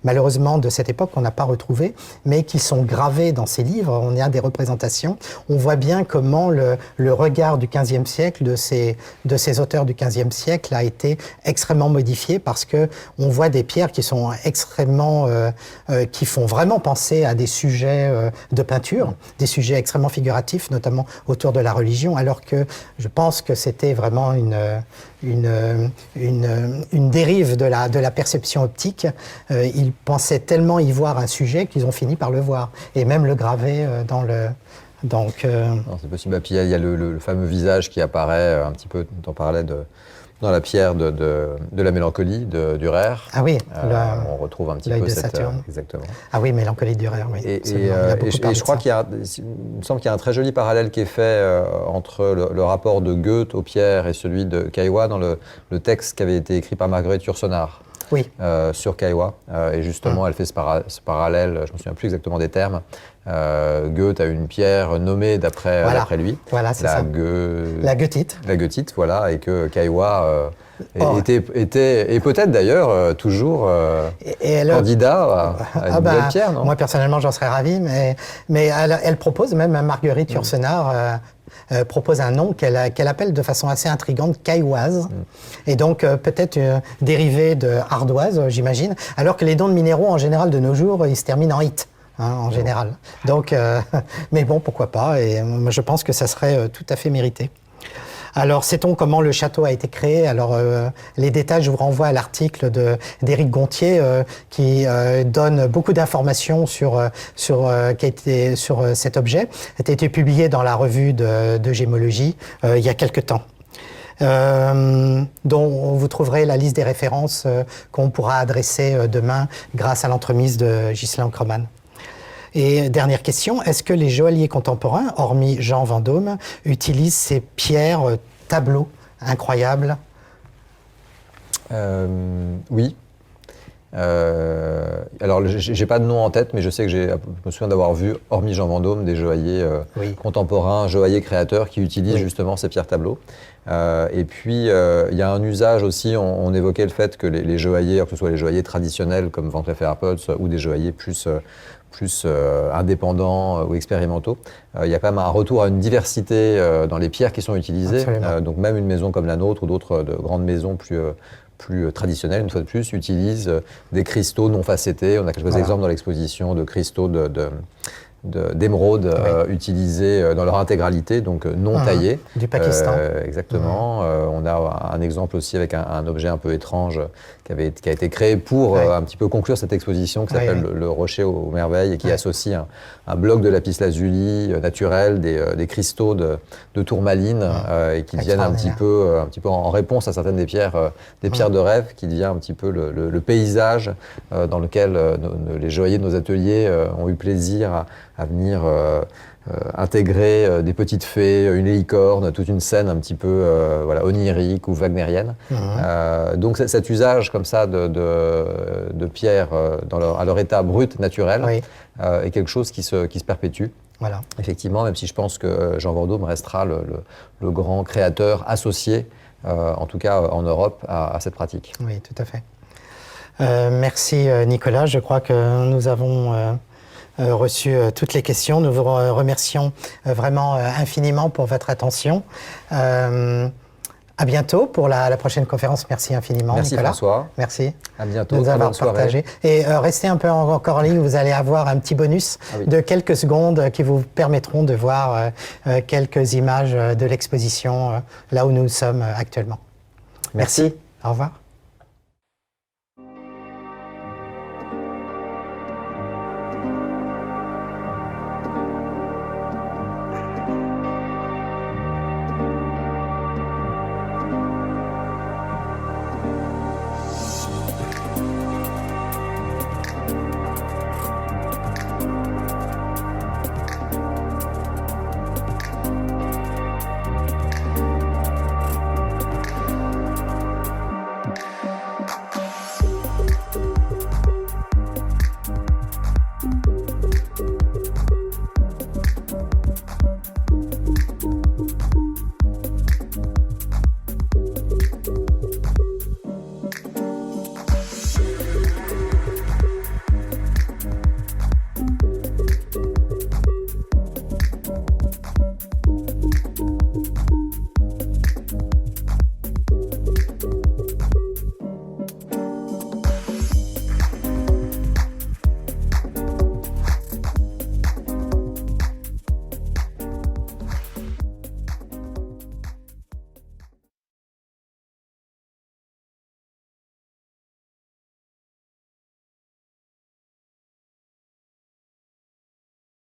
malheureusement de cette époque, qu'on n'a pas retrouvées, mais qui sont gravées dans ces livres, on a des représentations, on voit bien comment le regard du XVe siècle, de ces auteurs du XVe siècle, a été extrêmement modifié, parce que on voit des pierres qui sont extrêmement, qui font vraiment penser à des sujets de peinture, des sujets extrêmement figuratifs, notamment autour de la religion, alors que je pense que c'était vraiment une dérive de la perception optique. Ils pensaient tellement y voir un sujet qu'ils ont fini par le voir, et même le graver dans le... Donc, non, c'est possible. Et puis il y a le fameux visage qui apparaît un petit peu, tu en parlais, dans la pierre de la mélancolie de Dürer. Ah oui, on retrouve un petit peu cette... exactement. Ah oui, mélancolie de Dürer, oui. Et je crois il me semble qu'il y a un très joli parallèle qui est fait entre le rapport de Goethe aux pierres et celui de Caillois dans le texte qui avait été écrit par Marguerite Yourcenar. Oui. Sur Caillois. Et justement, elle fait ce parallèle, je ne me souviens plus exactement des termes. Goethe a une pierre nommée d'après lui. Voilà, c'est ça. La goethite. La goethite, voilà, et que Caillois était, et peut-être d'ailleurs toujours candidat à une nouvelle pierre, non? Moi, personnellement, j'en serais ravi, mais elle propose, même Marguerite Yourcenar, propose un nom qu'elle appelle de façon assez intrigante cailloise, et donc peut-être dérivé de ardoise, j'imagine, alors que les noms de minéraux, en général, de nos jours, ils se terminent en it. En général. Donc, mais bon, pourquoi pas, et moi je pense que ça serait tout à fait mérité. Alors, sait-on comment le château a été créé? Alors, les détails, je vous renvoie à l'article d'Éric Gontier qui donne beaucoup d'informations sur cet objet. Il a été publié dans la revue de Gémologie il y a quelque temps. Dont vous trouverez la liste des références qu'on pourra adresser demain grâce à l'entremise de Ghislain Ancreman. Et dernière question, est-ce que les joailliers contemporains, hormis Jean Vendôme, utilisent ces pierres tableaux incroyables? Oui. Alors, j'ai pas de nom en tête, mais je sais que je me souviens d'avoir vu, hormis Jean Vendôme, des joailliers contemporains, joailliers créateurs qui utilisent justement ces pierres tableaux. Et puis, il y a un usage aussi, on évoquait le fait que les joailliers, que ce soit les joailliers traditionnels comme Van Cleef & Arpels ou des joailliers plus indépendants ou expérimentaux, il y a quand même un retour à une diversité dans les pierres qui sont utilisées. Donc même une maison comme la nôtre ou d'autres de grandes maisons plus traditionnelles, une fois de plus, utilisent des cristaux non facettés. On a quelques exemples dans l'exposition de cristaux d'émeraude utilisés dans leur intégralité, donc non taillés. Du Pakistan. Exactement. On a un exemple aussi avec un objet un peu étrange qui a été créé pour un petit peu conclure cette exposition qui s'appelle le Rocher aux Merveilles et qui associe un bloc de lapis-lazuli naturel, des cristaux de tourmaline et qui deviennent un petit peu en réponse à certaines des pierres de rêve, qui devient un petit peu le paysage dans lequel les joailliers de nos ateliers ont eu plaisir à venir intégrer des petites fées, une licorne, toute une scène un petit peu onirique ou wagnérienne. Donc cet usage comme ça de pierres à leur état brut, naturel, est quelque chose qui se perpétue. Voilà. Effectivement, même si je pense que Jean Vendôme restera le grand créateur associé, en tout cas en Europe, à cette pratique. Oui, tout à fait. Merci Nicolas, je crois que nous avons reçu toutes les questions. Nous vous remercions vraiment infiniment pour votre attention. À bientôt pour la prochaine conférence. Merci infiniment, Merci Nicolas. François. Merci. À bientôt. De nous avoir partagé. Et restez un peu encore en ligne, vous allez avoir un petit bonus de quelques secondes qui vous permettront de voir quelques images de l'exposition là où nous sommes actuellement. Merci. Au revoir.